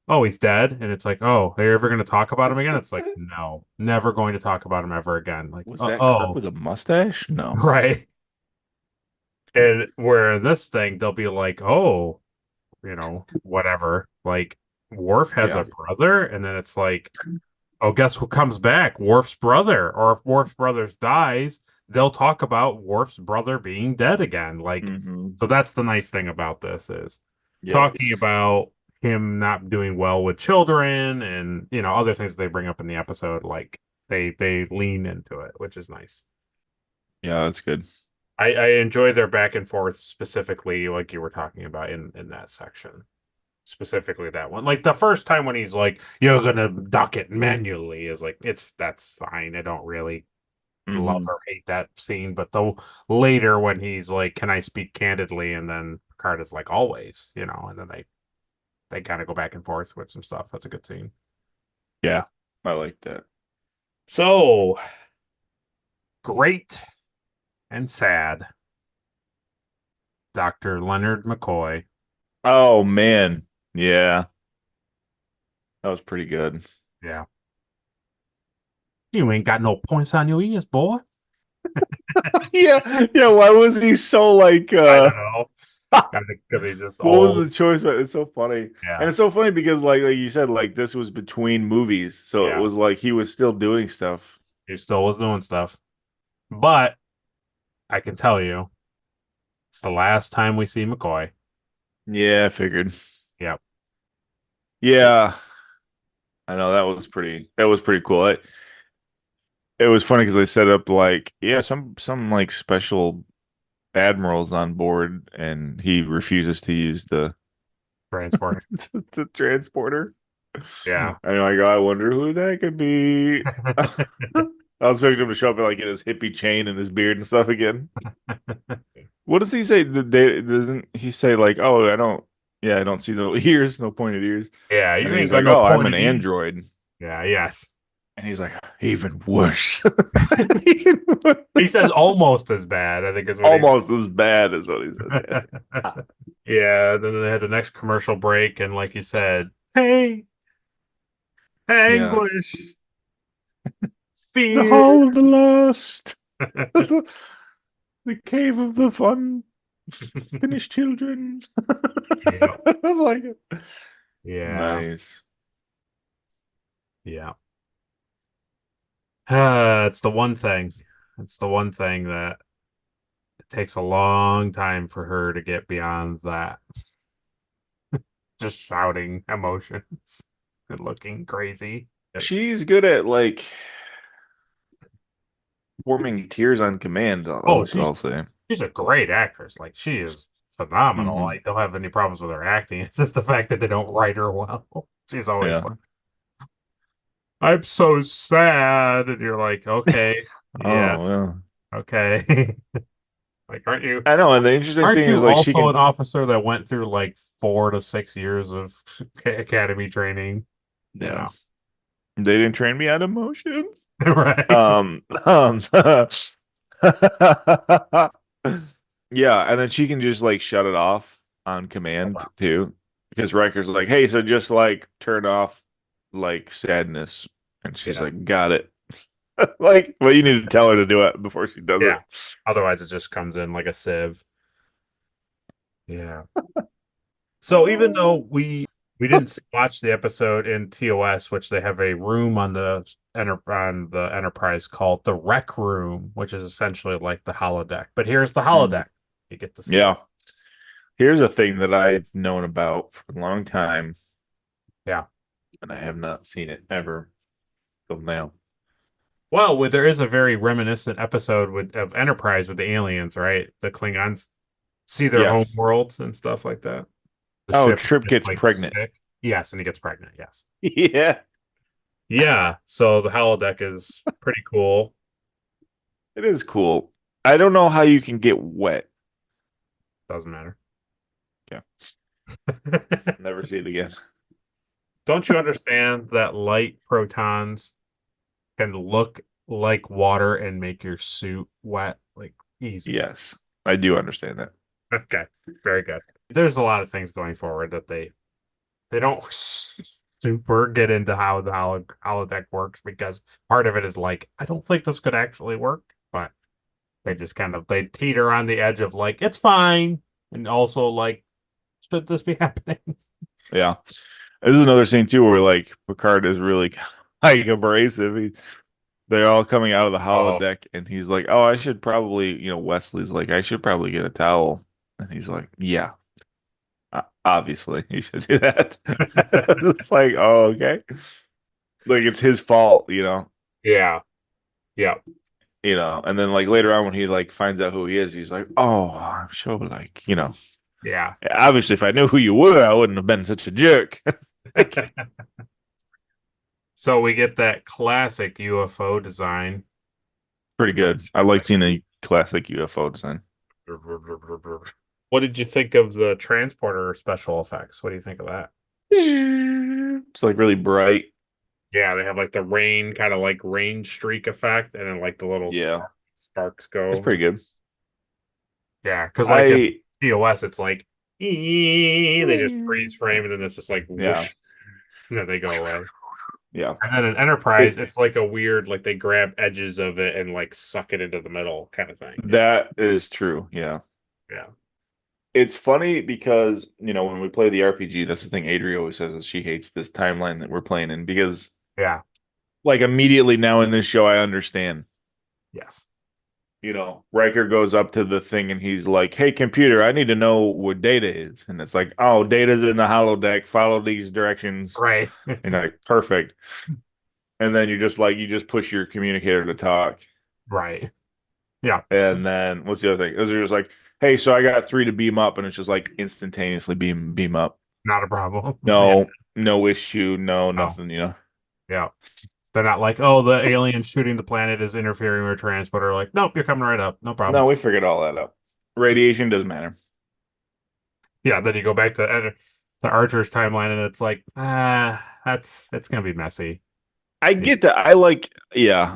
oh, he's dead, and it's like, oh, are you ever gonna talk about him again? It's like, no, never going to talk about him ever again. Like,
Was that Kirk
oh,
with a mustache? No.
right. And where in this thing they'll be like, oh, whatever. Like Worf has a
Yeah.
brother, and then it's like, oh, guess who comes back? Worf's brother. Or if Worf's brother dies, they'll talk about Worf's brother being dead again. Like,
Mm-hmm.
so that's the nice thing about this is
Yeah.
talking about him not doing well with children and other things they bring up in the episode. Like they lean into it, which is nice.
Yeah, that's good.
I enjoy their back and forth specifically, like you were talking about in that section. Specifically that one. Like the first time when he's like, you're gonna duck it manually is like that's fine. I don't really love
Mhm.
or hate that scene. But though later when he's like, can I speak candidly? And then Picard is like, always, and then they kind of go back and forth with some stuff. That's a good scene.
Yeah, I like that.
So great and sad. Dr. Leonard McCoy.
Oh man. Yeah. That was pretty good.
Yeah. You ain't got no points on your ears, boy.
Yeah. Yeah, why was he so like
I don't know. Because he's just
what was
old.
the choice? But it's so funny.
Yeah.
And it's so funny because like you said, like this was between movies. So it
Yeah.
was like he was still doing stuff.
He still was doing stuff. But I can tell you, it's the last time we see McCoy.
Yeah, I figured.
Yep.
Yeah. I know that was pretty cool. It was funny because they set up like, yeah, some like special admirals on board, and he refuses to use the
Transporter.
the transporter.
Yeah.
And like, I wonder who that could be. I was expecting him to show up like in his hippie chain and his beard and stuff again. What does he say? Doesn't he say like, oh, I don't see no ears, no pointed ears.
Yeah, you
And
ain't
he's
got
like,
no
oh, I'm an
pointed ears.
android.
Yeah, yes.
And he's like, even worse.
He says almost as bad, I think is what
Almost as bad as what he said. Yeah.
Yeah, then they had the next commercial break, and like you said, hey, anguish,
The
fear.
Hall of the Lost. The Cave of the Fun. Finished Children.
Yep.
I like it.
Yeah.
Nice.
Yeah. It's the one thing. It's the one thing that it takes a long time for her to get beyond that. Just shouting emotions and looking crazy.
She's good at like forming tears on command.
Oh,
I'll say.
she's a great actress. Like she is phenomenal.
Mhm.
I don't have any problems with her acting. It's just the fact that they don't write her well. She's always
Yeah.
like, I'm so sad. And you're like, okay,
Oh,
yes,
well.
okay. Like,
I know, and the interesting
aren't
thing is
you
like she
also an
can.
officer that went through like 4 to 6 years of academy training? You
Yeah,
know,
they didn't train me on emotions.
right?
Um, yeah, and then she can just like shut it off on
Oh,
command
wow.
too, because Riker's like, "Hey, so just like turn off like sadness," and she's
Yeah,
like, "Got it." Like, well, you need to tell her to do it before she does it.
yeah. Otherwise, it just comes in like a sieve. Yeah. So even though we didn't watch the episode in TOS, which they have a room on on the Enterprise called the Rec Room, which is essentially like the holodeck. But here's the
Mhm.
holodeck. You get to see it.
Yeah. Here's a thing that I've known about for a long time,
Yeah.
and I have not seen it ever till now.
Well, there is a very reminiscent episode of Enterprise with the aliens, right? The Klingons see their home
Yes.
worlds and stuff like that. The
Oh,
ship
Trip
gets
gets
like
pregnant.
sick. Yes, and he gets pregnant. Yes.
Yeah,
Yeah. So the holodeck is pretty cool.
it is cool. I don't know how you can get wet.
Doesn't matter.
Yeah, never see it again.
Don't you understand that light protons can look like water and make your suit wet? Like easy.
Yes, I do understand that.
Okay. Very good. There's a lot of things going forward that they don't super get into how the holodeck works because part of it is like, I don't think this could actually work, but they just they teeter on the edge of like, it's fine. And also like, should this be happening?
Yeah, this is another scene too where like Picard is really like abrasive. They're all coming out of the
Oh.
holodeck, and he's like, "Oh, I should probably," Wesley's like, "I should probably get a towel," and he's like, "Yeah, obviously you should do that." It's like, oh, okay, like it's his fault.
Yeah. Yeah.
And then like later on when he like finds out who he is, he's like, "Oh, I'm sure, like,
Yeah.
obviously if I knew who you were, I wouldn't have been such a jerk." Like,
So we get that classic UFO design.
pretty good. I like seeing a classic UFO design.
What did you think of the transporter special effects? What do you think of that?
It's like really bright.
Yeah, they have like the rain, kind of like rain streak effect, and then like the little
Yeah,
sparks
it's
go.
pretty good.
Yeah, because like in
I
TOS, it's like they just freeze frame, and then it's just like
Yeah,
whoosh, and then they go away.
yeah.
And then in Enterprise, it's like a weird, like they grab edges of it and like suck it into the middle kind of thing.
That is true. Yeah.
Yeah.
It's funny because, when we play the RPG, that's the thing Adri always says is she hates this timeline that we're playing in because
Yeah.
like immediately now in this show I understand.
Yes.
Riker goes up to the thing and he's like, "Hey computer, I need to know where Data is." And it's like, "Oh, Data's in the holodeck. Follow these directions."
Right.
And like, perfect. And then you just push your communicator to talk.
Right. Yeah.
And then what's the other thing? Is just like, "Hey, so I got 3 to beam up," and it's just like instantaneously beam up.
Not a problem.
No, no issue, no
No.
nothing,
Yeah. They're not like, oh, the alien shooting the planet is interfering with transporter. Like, nope, you're coming right up. No problem.
No, we figured all that out. Radiation doesn't matter.
Yeah, then you go back to Archer's timeline and it's like, it's gonna be messy.
I get that.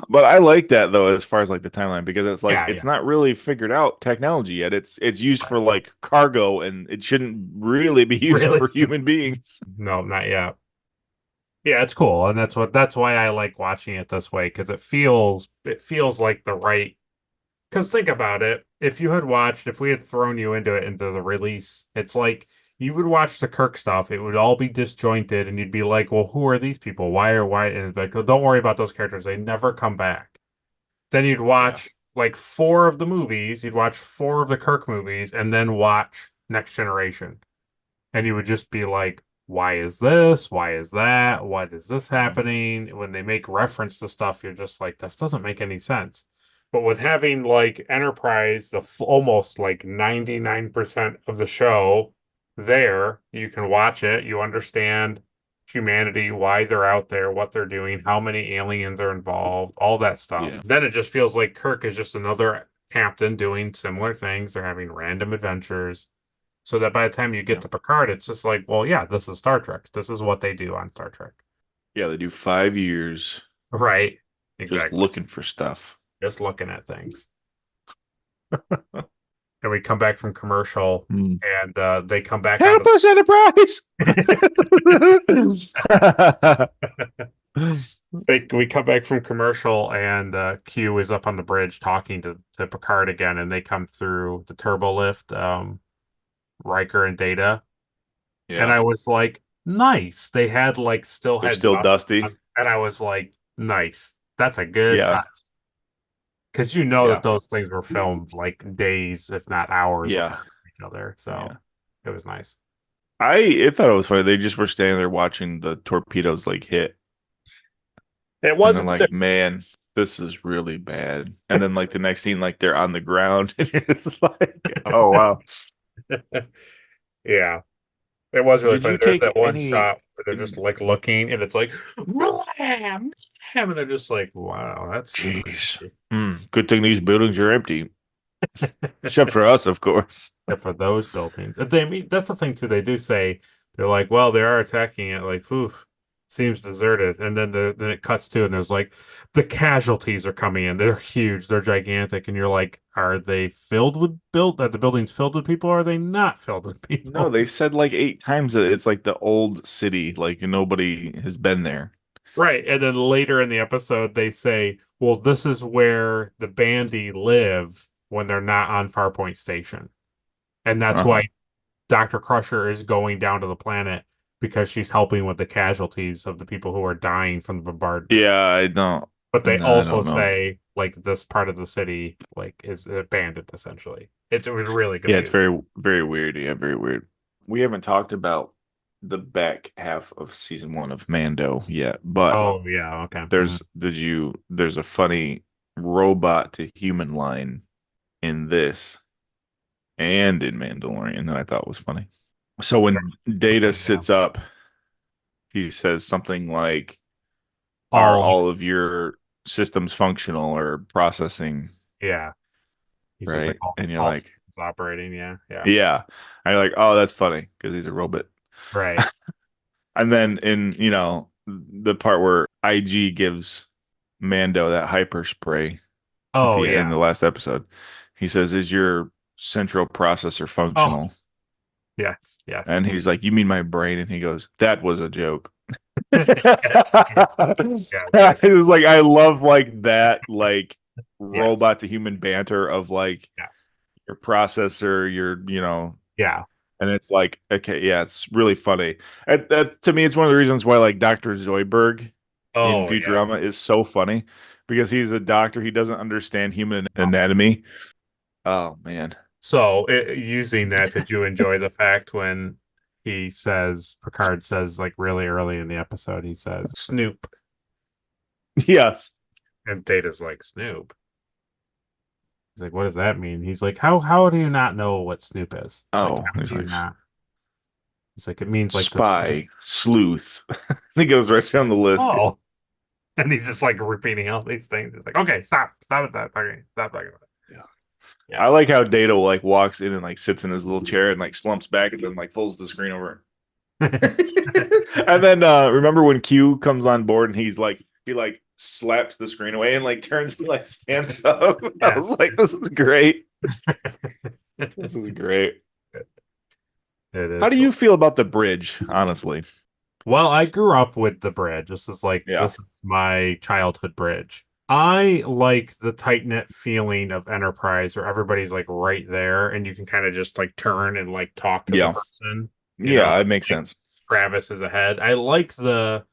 But I like that though, as far as like the timeline, because it's like it's not really figured out technology yet. It's used for like cargo, and it shouldn't really be used for human beings.
No, not yet. Yeah, it's cool, and that's why I like watching it this way because it feels like the right. Because think about it, if we had thrown you into the release, it's like you would watch the Kirk stuff, it would all be disjointed, and you'd be like, well, who are these people? Why? And it's like, oh, don't worry about those characters, they never come back. Then you'd watch like 4 of the movies, you'd watch 4 of the Kirk movies, and then watch Next Generation, and you would just be like, why is this? Why is that? What is this happening? When they make reference to stuff, you're just like, this doesn't make any sense. But with having like Enterprise, almost like 99% of the show there, you can watch it, you understand humanity, why they're out there, what they're doing, how many aliens are involved, all that stuff.
Yeah.
Then it just feels like Kirk is just another captain doing similar things. They're having random adventures. So that by the time you get to Picard, it's just like, well, yeah, this is Star Trek. This is what they do on Star Trek.
Yeah, they do 5 years.
Right.
Just
Exactly.
looking for stuff.
Just looking at things. And we come back from commercial, and they come back.
Help us, Enterprise!
We come back from commercial, and Q is up on the bridge talking to Picard again, and they come through the turbo lift, Riker and Data.
Yeah.
And I was like, nice. They had like
They're still dusty.
And I was like, nice. That's a good touch. Because that those things were filmed like days, if not hours, apart from each other. So it was nice.
I thought it was funny. They just were standing there watching the torpedoes like hit.
It wasn't
like, man, this is really bad. And then like the next scene, like they're on the ground, and it's like, oh wow.
Yeah. It was really funny. There's that one
any-
shot where they're just like looking, and it's like, ram, and they're just like, wow, that's
Jeez. Good thing these buildings are empty. Except for us, of course.
Except for those buildings. And that's the thing too. They do say they're like, well, they are attacking it. Like, oof, seems deserted. And then then it cuts to, and there's like the casualties are coming in. They're huge. They're gigantic. And you're like, are they filled with the building's filled with people? Or are they not filled with people?
No, they said like 8 times that it's like the old city. Like nobody has been there.
Right. And then later in the episode, they say, well, this is where the Bandy live when they're not on Farpoint Station. And that's why Dr. Crusher is going down to the planet, because she's helping with the casualties of the people who are dying from the bombardment.
Yeah, I don't.
But they
I
also
don't know.
say, like, this part of the city, like, is abandoned, essentially. It was really good.
Yeah, it's very, very weird. Yeah, very weird. We haven't talked about the back half of season 1 of Mando yet, but
okay.
There's a funny robot to human line in this and in Mandalorian that I thought was funny. So when Data sits up, he says something like, are all of your systems functional or processing?
Yeah. He says,
right.
Like,
and you're like,
it's operating. Yeah.
Yeah. And you're like, oh, that's funny because he's a robot.
Right.
And then in, the part where IG gives Mando that hyper spray in the last episode, he says, is your central processor functional?
Yes.
And he's like, you mean my brain? And he goes, that was a joke. It was like, I love like that, like robot to human banter of like your processor, your, and it's like, okay, yeah, it's really funny. To me, it's one of the reasons why like Dr. Zoidberg in Futurama is so funny, because he's a doctor. He doesn't understand human anatomy. Oh man.
So using that, did you enjoy the fact when Picard says, like really early in the episode, he says, Snoop.
Yes.
And Data's like, Snoop? He's like, what does that mean? He's like, how do you not know what Snoop is?
Oh,
he's like, it means like
spy, sleuth. He goes right down the list.
Oh. And he's just like repeating all these things. It's like, okay, stop with that. Okay, stop talking about it. Yeah.
I like how Data like walks in and like sits in his little chair and like slumps back and then like pulls the screen over. And then remember when Q comes on board and he slaps the screen away and like turns and like stands up. Yes. I was like, this is great. This is great.
It is.
How do you feel about the bridge, honestly?
Well, I grew up with the bridge. This is my childhood bridge. I like the tight-knit feeling of Enterprise where everybody's like right there and you can kind of just like turn and like talk to the person.
Yeah, it makes sense.
Travis is ahead. I like that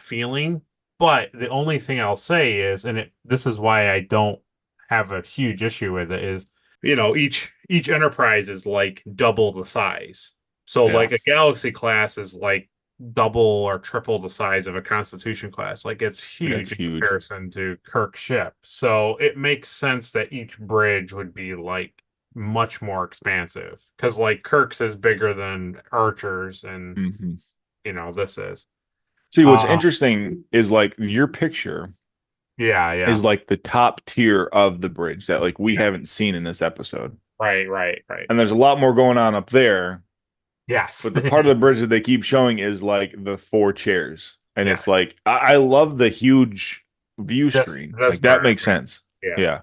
feeling, but the only thing I'll say is, this is why I don't have a huge issue with it, is each Enterprise is like double the size. So
Yeah.
like a Galaxy class is like double or triple the size of a Constitution class. Like it's huge in
huge.
comparison to Kirk's ship. So it makes sense that each bridge would be like much more expansive because like Kirk's is bigger than Archer's and
Mhm.
this is.
See, what's interesting is like your picture
Yeah.
is like the top tier of the bridge that like we haven't seen in this episode.
Right.
And there's a lot more going on up there.
Yes.
But the part of the bridge that they keep showing is like the 4 chairs. And
Yeah.
it's like I love the huge view screen.
This
like that
part,
makes sense.
Yeah.
Yeah.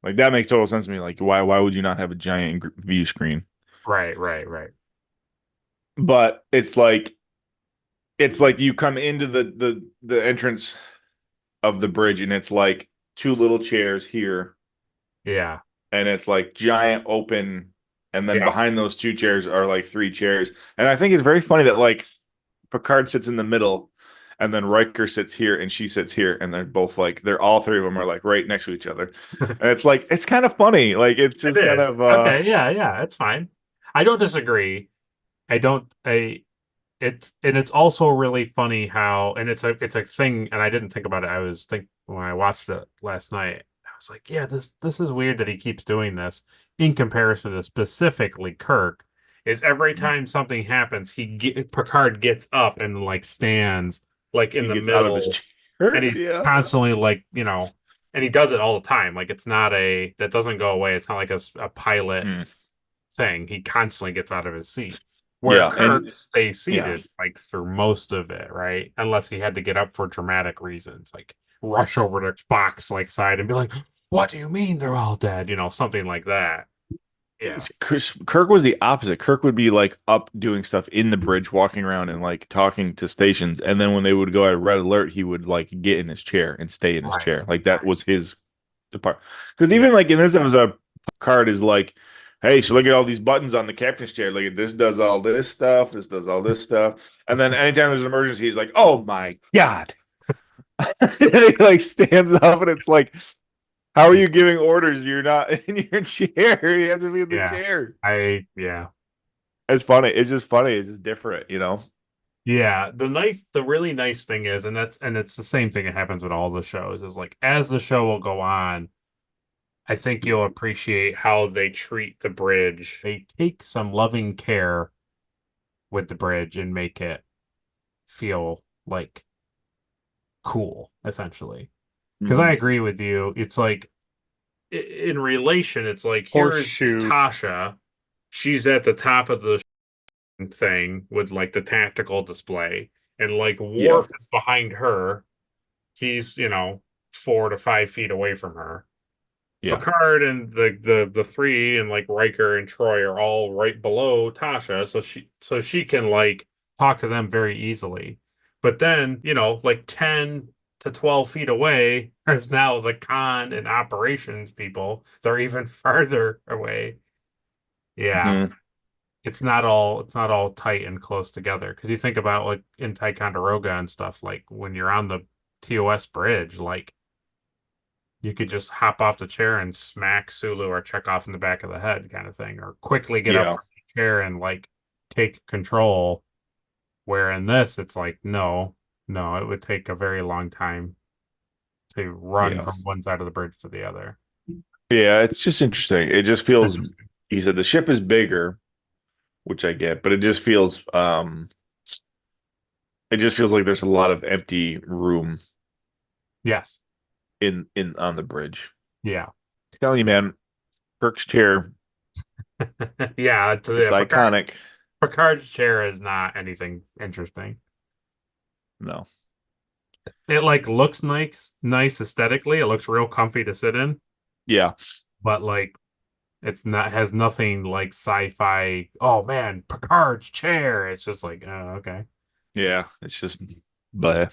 Like that makes total sense to me. Like why would you not have a giant view screen?
Right.
But it's like you come into the entrance of the bridge and it's like 2 little chairs here
Yeah.
and it's like giant open and then
Yeah.
behind those 2 chairs are like 3 chairs. And I think it's very funny that like Picard sits in the middle and then Riker sits here and she sits here and they're both like they're all 3 of them are like right next to each other. And it's like it's kind of funny. Like it's just kind of
okay, yeah, it's fine. I don't disagree. It's also really funny how it's a thing, and I didn't think about it. I was think when I watched it last night, I was like, yeah, this is weird that he keeps doing this in comparison to specifically Kirk. Is every time something happens, Picard gets up and like stands like in
he
the
gets out of his
middle,
chair.
and he's constantly like and he does it all the time. Like it's not that doesn't go away. It's not like a pilot thing. He constantly gets out of his seat. Where Kirk stays seated like through most of it, right? Unless he had to get up for dramatic reasons, like rush over to Spock's like side and be like, "What do you mean they're all dead?" Something like that. Yeah.
Kirk was the opposite. Kirk would be like up doing stuff in the bridge, walking around and like talking to stations. And then when they would go at red alert, he would like get in his chair and stay in his chair. Like that was his part. Because even like in this episode, Picard is like, hey, so look at all these buttons on the captain's chair. Look at this does all this stuff. This does all this stuff. And then anytime there's an emergency, he's like, oh my God. And he like stands up and it's like, how are you giving orders? You're not in your chair. You have to be in the chair. It's funny. It's just funny. It's just different,
Yeah. The really nice thing is, and it's the same thing that happens with all the shows, is like as the show will go on, I think you'll appreciate how they treat the bridge. They take some loving care with the bridge and make it feel like cool, essentially. Because I agree with you. It's like in relation, it's like here's Tasha. She's at the top of the thing with like the tactical display, and like Worf is behind her. He's 4 to 5 feet away from her. Picard and the 3 and like Riker and Troy are all right below Tasha, so she can like talk to them very easily. But then like 10 to 12 feet away, there's now the con and operations people. They're even farther away. Yeah. It's not all tight and close together. Because you think about like in Ticonderoga and stuff, like when you're on the TOS bridge, like you could just hop off the chair and smack Sulu or Chekhov in the back of the head kind of thing, or quickly get up from the chair and like take control. Where in this, it's like, no, it would take a very long time to run from one side of the bridge to the other.
Yeah, it's just interesting. It just feels, he said the ship is bigger, which I get, but it just feels like there's a lot of empty room.
Yes.
In on the bridge.
Yeah.
I'm telling you, man, Kirk's chair.
Yeah,
it's iconic.
Picard's chair is not anything interesting.
No.
It like looks nice aesthetically. It looks real comfy to sit in.
Yeah.
But like has nothing like sci-fi. Oh man, Picard's chair. It's just like, oh, okay.
Yeah, it's just but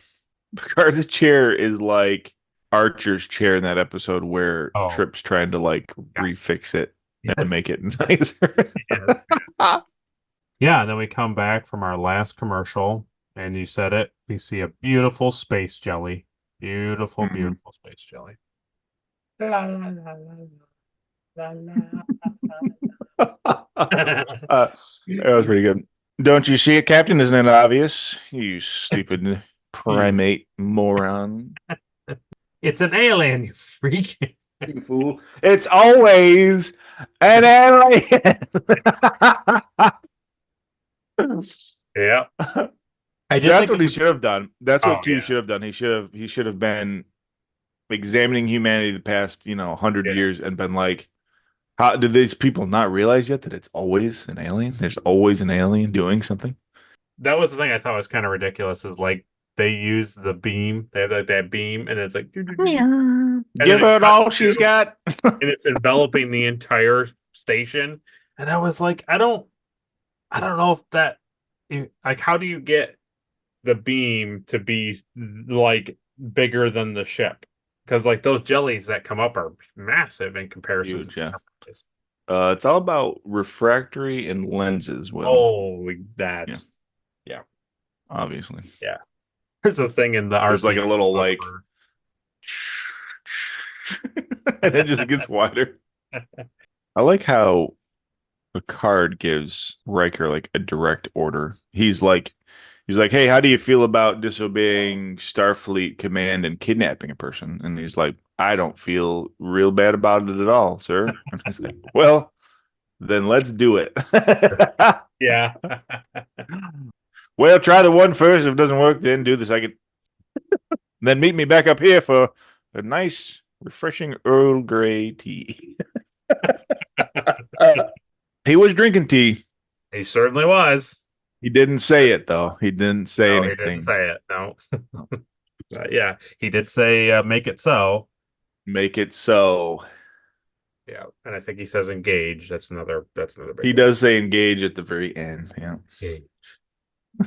Picard's chair is like Archer's chair in that episode where Trip's trying to like refix it and make it nicer.
Yeah, and then we come back from our last commercial, and you said it. We see a beautiful space jelly. Beautiful space jelly.
That was pretty good. Don't you see it, Captain? Isn't it obvious? You stupid primate moron.
It's an alien, you freak.
You fool. It's always an alien.
Yeah.
That's what he should have done. That's what
Oh,
Q
yeah.
should have done. He should have been examining humanity the past, 100
Yeah.
years and been like, how do these people not realize yet that it's always an alien? There's always an alien doing something.
That was the thing I thought was kind of ridiculous is like they use the beam. They have like that beam and it's like
Give
then
her
it
all
cuts
she's
to-
got.
and it's enveloping the entire station. And I was like, I don't know if that like how do you get the beam to be like bigger than the ship? Because like those jellies that come up are massive in comparison.
Huge, yeah. It's all about refractory and lenses. Will.
Oh, that's yeah.
Obviously.
Yeah. There's a thing in the
There's like a
RPM
little like
over-
and it just gets wider. I like how Picard gives Riker like a direct order. He's like, hey, how do you feel about disobeying Starfleet command and kidnapping a person? And he's like, I don't feel real bad about it at all, sir. And he's like, well, then let's do it.
Yeah.
Well, try the one first. If it doesn't work, then do the second. Then meet me back up here for a nice, refreshing Earl Grey tea. He was drinking tea.
He certainly was.
He didn't say it, though. He didn't say
No,
anything.
he didn't say it. No. But yeah, he did say make it so.
Make it so.
Yeah, and I think he says engage. That's another big
He
one.
does say engage at the very end. Yeah.
Engage.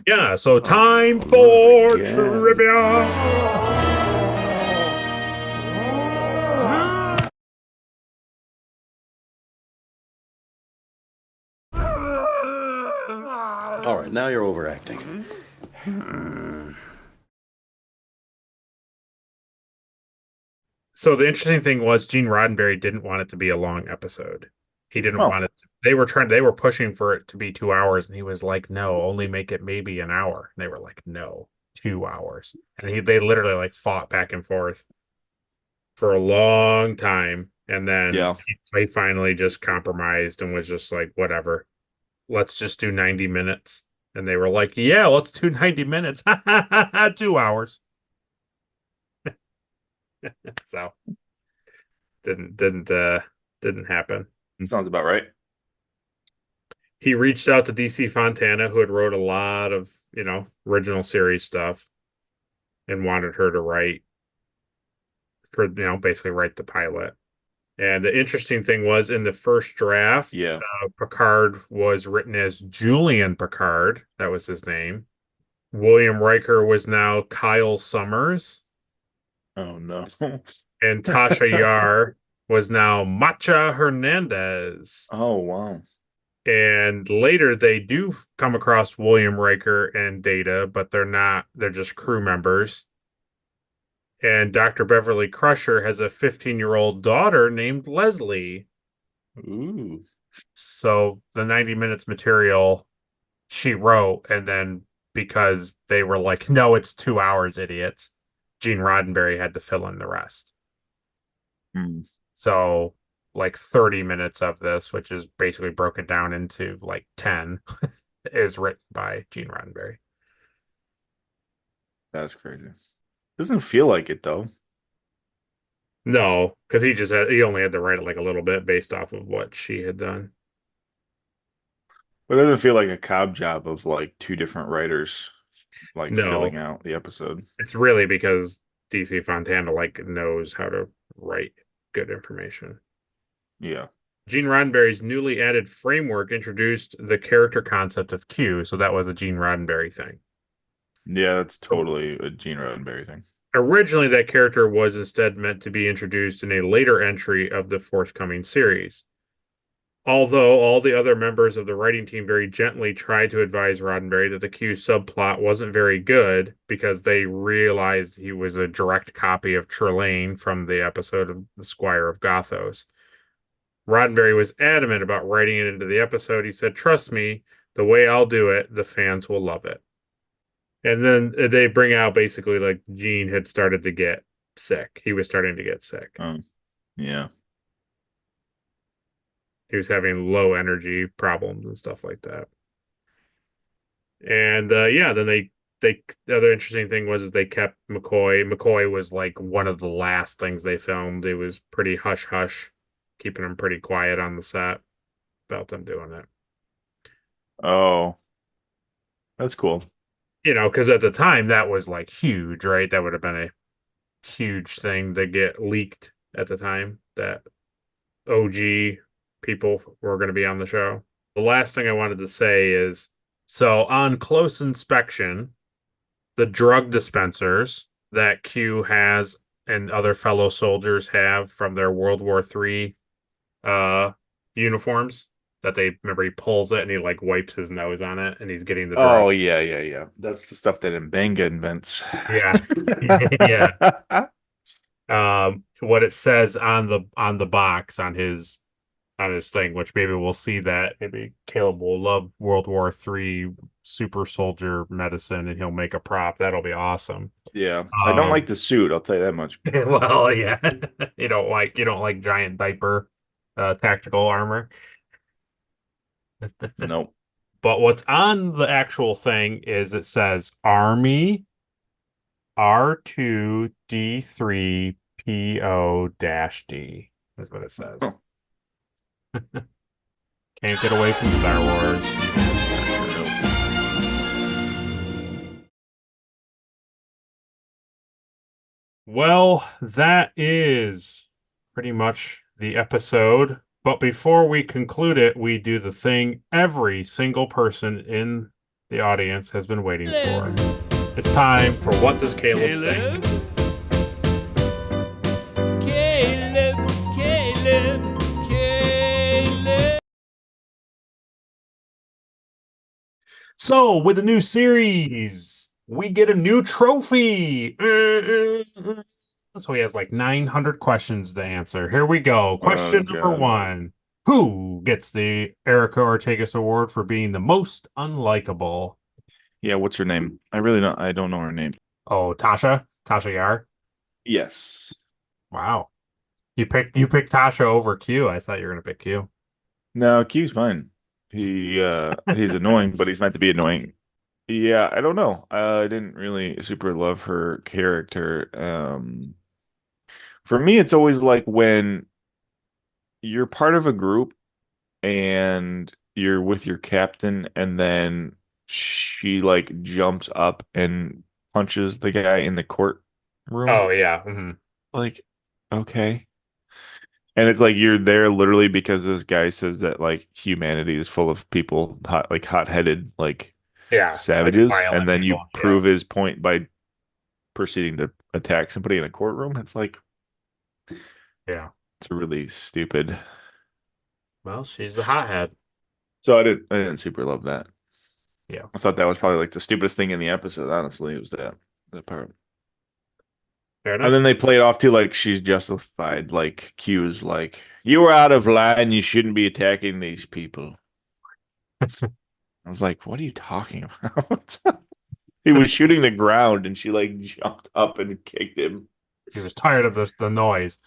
Yeah, so time for trivia.
All right, now you're overacting.
So the interesting thing was Gene Roddenberry didn't want it to be a long episode. He didn't want it. They were pushing for it to be 2 hours, and he was like, "No, only make it maybe an hour." And they were like, "No, 2 hours." And they literally like fought back and forth for a long time, and then he finally just compromised and was just like, "Whatever, let's just do 90 minutes." And they were like, "Yeah, let's do 90 minutes." 2 hours. So didn't happen.
Sounds about right.
He reached out to DC Fontana, who had wrote a lot of, original series stuff and wanted her to write basically write the pilot. And the interesting thing was in the first draft, Picard was written as Julian Picard. That was his name. William Riker was now Kyle Summers.
Oh, no.
And Tasha Yar was now Macha Hernandez.
Oh, wow.
And later they do come across William Riker and Data, but they're just crew members. And Dr. Beverly Crusher has a 15-year-old daughter named Leslie.
Ooh.
So the 90 minutes material she wrote, and then because they were like, no, it's 2 hours, idiots, Gene Roddenberry had to fill in the rest. So like 30 minutes of this, which is basically broken down into like 10, is written by Gene Roddenberry.
That's crazy. Doesn't feel like it, though.
No, because he only had to write it like a little bit based off of what she had done.
But it doesn't feel like a cob job of like two different writers filling out the episode.
It's really because DC Fontana knows how to write good information.
Yeah.
Gene Roddenberry's newly added framework introduced the character concept of Q, so that was a Gene Roddenberry thing.
Yeah, that's totally a Gene Roddenberry thing.
Originally, that character was instead meant to be introduced in a later entry of the forthcoming series. Although all the other members of the writing team very gently tried to advise Roddenberry that the Q subplot wasn't very good because they realized he was a direct copy of Trelane from the episode of The Squire of Gothos. Roddenberry was adamant about writing it into the episode. He said, "Trust me, the way I'll do it, the fans will love it." And then they bring out basically like Gene had started to get sick. He was starting to get sick.
Yeah.
He was having low energy problems and stuff like that. And then they the other interesting thing was that they kept McCoy. McCoy was like one of the last things they filmed. It was pretty hush hush, keeping him pretty quiet on the set about them doing it.
Oh, that's cool.
You know, because at the time that was like huge, right? That would have been a huge thing to get leaked at the time that OG people were going to be on the show. The last thing I wanted to say is, so on close inspection, the drug dispensers that Q has and other fellow soldiers have from their World War III uniforms, that they remember he pulls it and he like wipes his nose on it and he's getting the drug.
Oh, yeah. That's the stuff that Mbenga invents.
Yeah. Yeah. What it says on the box on his thing, which maybe we'll see that. Maybe Caleb will love World War III super soldier medicine and he'll make a prop. That'll be awesome.
Yeah. I don't like the suit, I'll tell you that much.
Well, yeah. You don't like giant diaper tactical armor.
Nope.
But what's on the actual thing is it says Army R2D3PO-D. That's what it says.
Oh.
Can't get away from Star Wars. Well, that is pretty much the episode. But before we conclude it, we do the thing every single person in the audience has been waiting for. It's time for What Does Caleb Think? So, with the new series, we get a new trophy. So he has like 900 questions to answer. Here we go. Question number 1. Who gets the Erica Ortegas Award for being the most unlikable?
Yeah, what's her name? I don't know her name.
Oh, Tasha Yar.
Yes.
Wow. You picked Tasha over Q. I thought you were gonna pick Q.
No, Q's fine. He's annoying, but he's meant to be annoying. Yeah, I don't know. I didn't really super love her character. For me, it's always like when you're part of a group and you're with your captain, and then she like jumps up and punches the guy in the courtroom.
Oh yeah. Mm-hmm.
Like, okay. And it's like you're there literally because this guy says that like humanity is full of people hot-headed savages,
like
and then you
people,
prove his point by proceeding to attack somebody in a courtroom. It's like,
yeah,
it's really stupid.
Well, she's a hothead.
So I didn't super love that.
Yeah,
I thought that was probably like the stupidest thing in the episode. Honestly, it was that part.
Fair enough.
And then they play it off too like she's justified. Like Q's like, you were out of line. You shouldn't be attacking these people. I was like, what are you talking about? He was shooting the ground and she like jumped up and kicked him.
She was tired of the noise.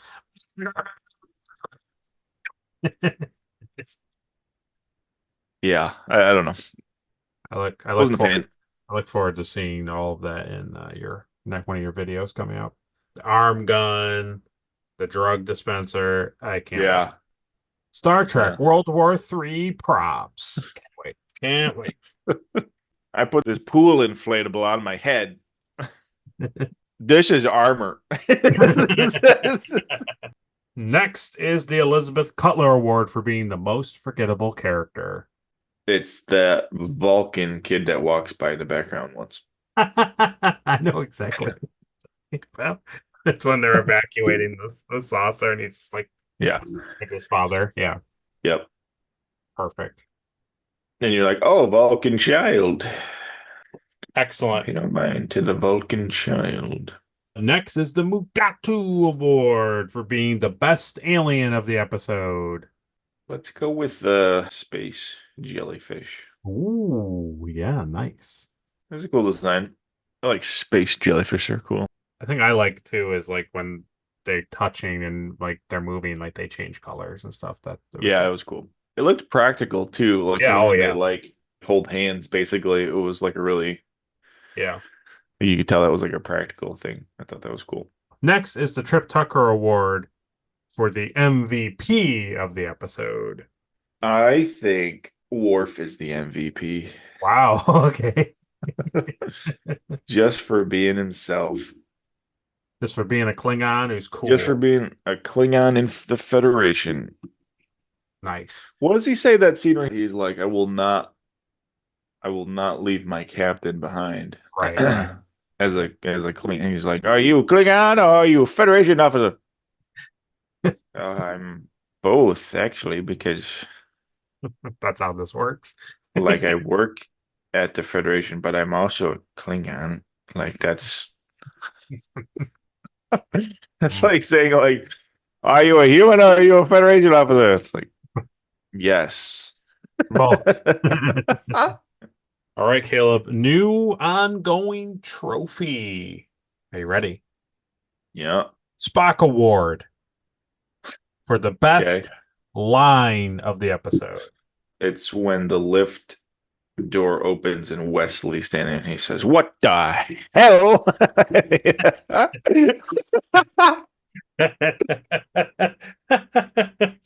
Yeah, I don't know.
I look forward to seeing all of that in one of your videos coming up. The arm gun, the drug dispenser. I can't wait. Star Trek World War III props. Can't wait.
I put this pool inflatable on my head. This is armor.
Next is the Elizabeth Cutler Award for being the most forgettable character.
It's that Vulcan kid that walks by in the background once.
I know exactly. Well, that's when they're evacuating the saucer, and he's just like, like his father. Yeah.
Yep.
Perfect.
And you're like, oh, Vulcan child.
Excellent.
You don't mind to the Vulcan child.
Next is the Mugatu Award for being the best alien of the episode.
Let's go with the space jellyfish.
Ooh, yeah, nice.
That's a cool design. I like space jellyfish. They're cool.
I think I like too is like when they're touching and like they're moving, like they change colors and stuff. That was
Yeah,
cool.
it was cool. It looked practical too. Like
Yeah,
even
oh
when they
yeah.
like hold hands, basically, it was like a really
Yeah.
you could tell that was like a practical thing. I thought that was cool.
Next is the Trip Tucker Award for the MVP of the episode.
I think Worf is the MVP.
Wow. Okay.
Just for being himself.
Just for being a Klingon who's cool.
Just for being a Klingon in the Federation.
Nice.
What does he say that scene where he's like, I will not leave my captain behind.
Right.
as a Klingon. He's like, are you a Klingon or are you a Federation officer? I'm both, actually, because
That's how this works.
like I work at the Federation, but I'm also a Klingon. Like that's like saying like, are you a human or are you a Federation officer? It's like, yes.
Both. All right, Caleb. New ongoing trophy. Are you ready?
Yeah.
Spock Award for the best
Okay.
line of the episode.
It's when the lift door opens and Wesley's standing and he says, what the hell?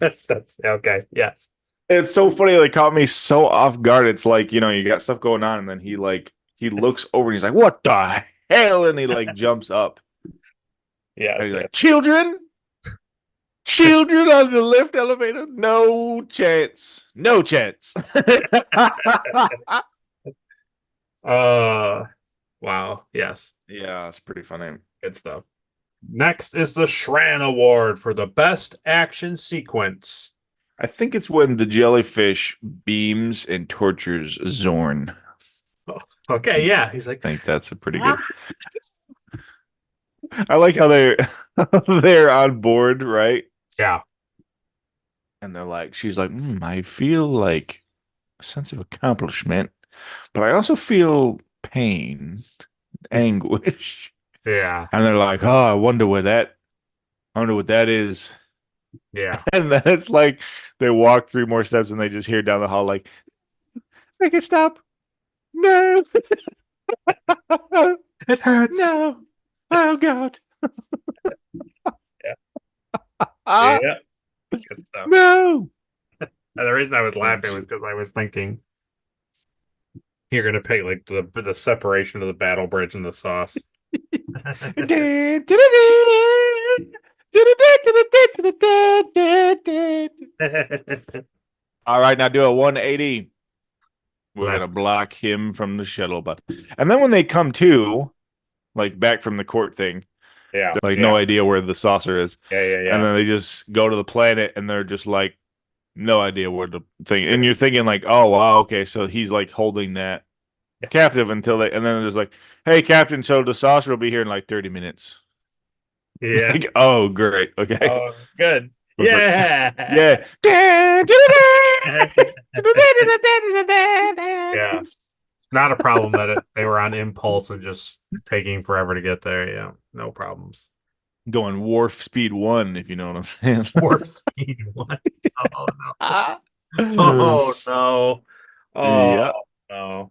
That's okay. Yes.
It's so funny. They caught me so off guard. It's like, you know, you got stuff going on and then he looks over and he's like, what the hell? And he like jumps up.
Yes.
And he's like, children on the lift elevator? No chance. No chance.
Wow. Yes.
Yeah, it's pretty funny.
Good stuff. Next is the Shran Award for the best action sequence.
I think it's when the jellyfish beams and tortures Zorn.
Okay, yeah. He's like,
I think that's a pretty good. I like how they're on board, right?
yeah.
And they're like, she's like, I feel like a sense of accomplishment, but I also feel pain, anguish.
Yeah.
And they're like, oh, I wonder what that is.
Yeah.
And then it's like they walk 3 more steps and they just hear down the hall like, make it stop. No.
It hurts.
No. Oh God.
Yeah. Good stuff.
No.
And the reason I was laughing was because I was thinking you're gonna pick like the separation of the battle bridge and the sauce.
All right, now do a 180. We're
Left.
gonna block him from the shuttle, but and then when they come to, like back from the court thing,
Yeah.
they're like
yeah.
no idea where the saucer is,
Yeah, yeah,
and
yeah.
then they just go to the planet and they're just like no idea where the thing, and you're thinking like, oh wow, okay, so he's like holding that
Yes.
captive until they, and then there's like, hey captain, so the saucer will be here in like 30 minutes.
Yeah.
Like, oh great, okay.
Oh, good.
was like,
Yeah.
Yeah.
Yeah. Not a problem that they were on impulse and just taking forever to get there. Yeah. No problems.
Going warp speed 1, if you know what I'm saying.
Warp speed 1. Oh no. Oh no. Oh
Yeah.
no.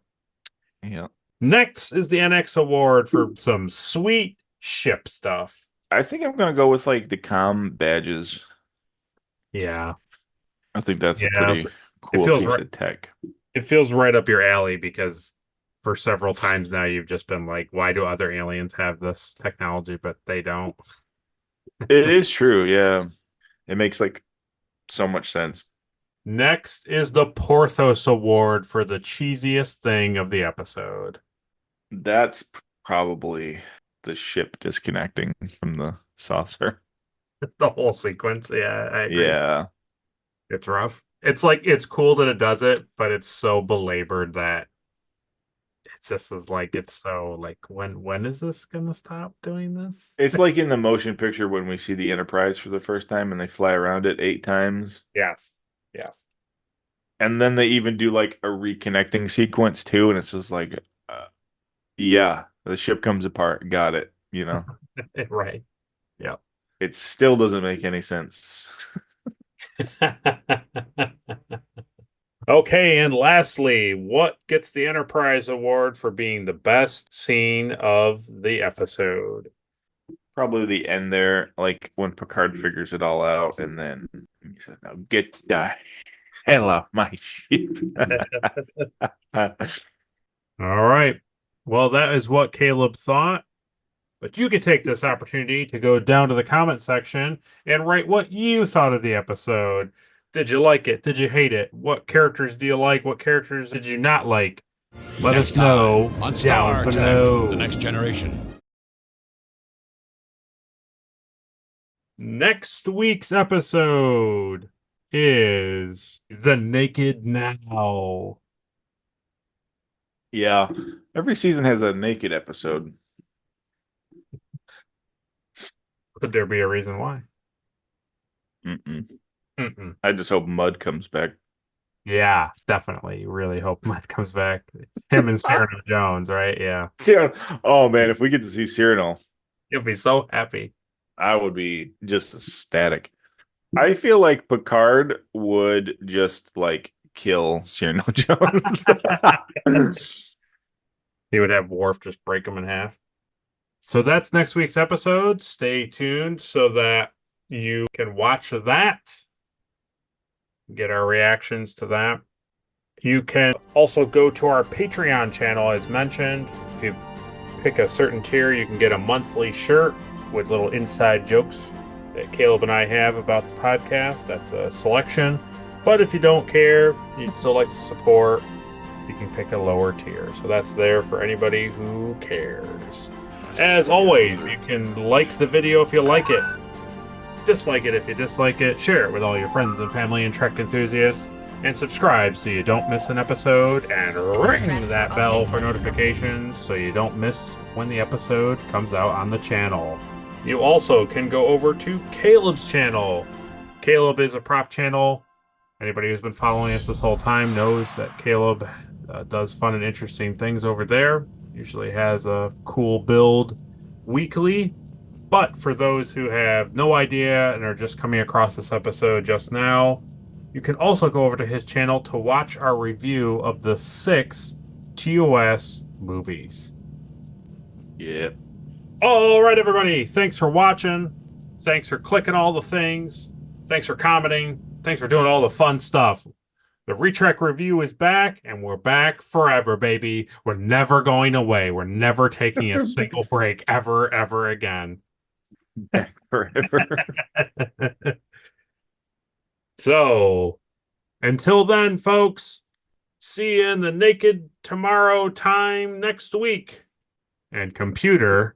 Yeah.
Next is the NX Award for some sweet ship stuff.
I think I'm gonna go with like the comm badges.
Yeah.
I think that's a
Yeah,
pretty cool
feels
piece
right.
of tech.
It feels right up your alley because for several times now you've just been like, why do other aliens have this technology, but they don't?
It is true, yeah. It makes like so much sense.
Next is the Porthos Award for the cheesiest thing of the episode.
That's probably the ship disconnecting from the saucer.
The whole sequence. Yeah, I agree.
Yeah.
It's rough. It's like it's cool that it does it, but it's so belabored that it's just is like it's so like when is this gonna stop doing this?
It's like in the motion picture when we see the Enterprise for the first time and they fly around it 8 times.
Yes. Yes.
And then they even do like a reconnecting sequence too, and it's just like, yeah, the ship comes apart. Got it. You know,
Right. Yeah.
it still doesn't make any sense.
Okay, and lastly, what gets the Enterprise Award for being the best scene of the episode?
Probably the end there, like when Picard figures it all out, and then he said, "Now get the hell off my ship."
All right. Well, that is what Caleb thought. But you can take this opportunity to go down to the comment section and write what you thought of the episode. Did you like it? Did you hate it? What characters do you like? What characters did you not like? Let us know
on
down
Star
below.
Trek: The Next Generation.
Next week's episode is The Naked Now.
Yeah, every season has a naked episode.
Could there be a reason why?
Mm-mm. I just hope Mud comes back.
Yeah, definitely. Really hope Mud comes back. Him and Cyrano Jones, right? Yeah.
Oh man, if we get to see Cyrano,
You'll be so happy.
I would be just ecstatic. I feel like Picard would just like kill Cyrano Jones.
He would have Worf just break him in half. So that's next week's episode. Stay tuned so that you can watch that, get our reactions to that. You can also go to our Patreon channel, as mentioned. If you pick a certain tier, you can get a monthly shirt with little inside jokes that Caleb and I have about the podcast. That's a selection. But if you don't care, you'd still like to support, you can pick a lower tier. So that's there for anybody who cares. As always, you can like the video if you like it, dislike it if you dislike it, share it with all your friends and family and Trek enthusiasts, and subscribe so you don't miss an episode, and ring that bell for notifications so you don't miss when the episode comes out on the channel. You also can go over to Caleb's channel. Caleb is a prop channel. Anybody who's been following us this whole time knows that Caleb does fun and interesting things over there. Usually has a cool build weekly. But for those who have no idea and are just coming across this episode just now, you can also go over to his channel to watch our review of the 6 TOS movies.
Yeah.
All right, everybody. Thanks for watching. Thanks for clicking all the things. Thanks for commenting. Thanks for doing all the fun stuff. The Retrek review is back, and we're back forever, baby. We're never going away. We're never taking a single break ever again.
Back forever.
So, until then, folks, see you in the naked tomorrow time next week. And computer,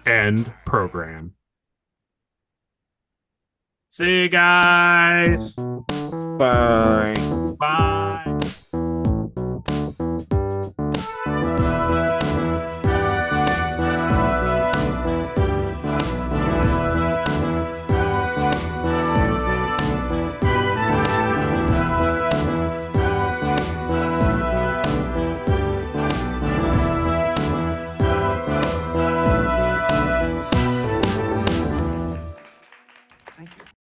end program. See you guys.
Bye.
Bye.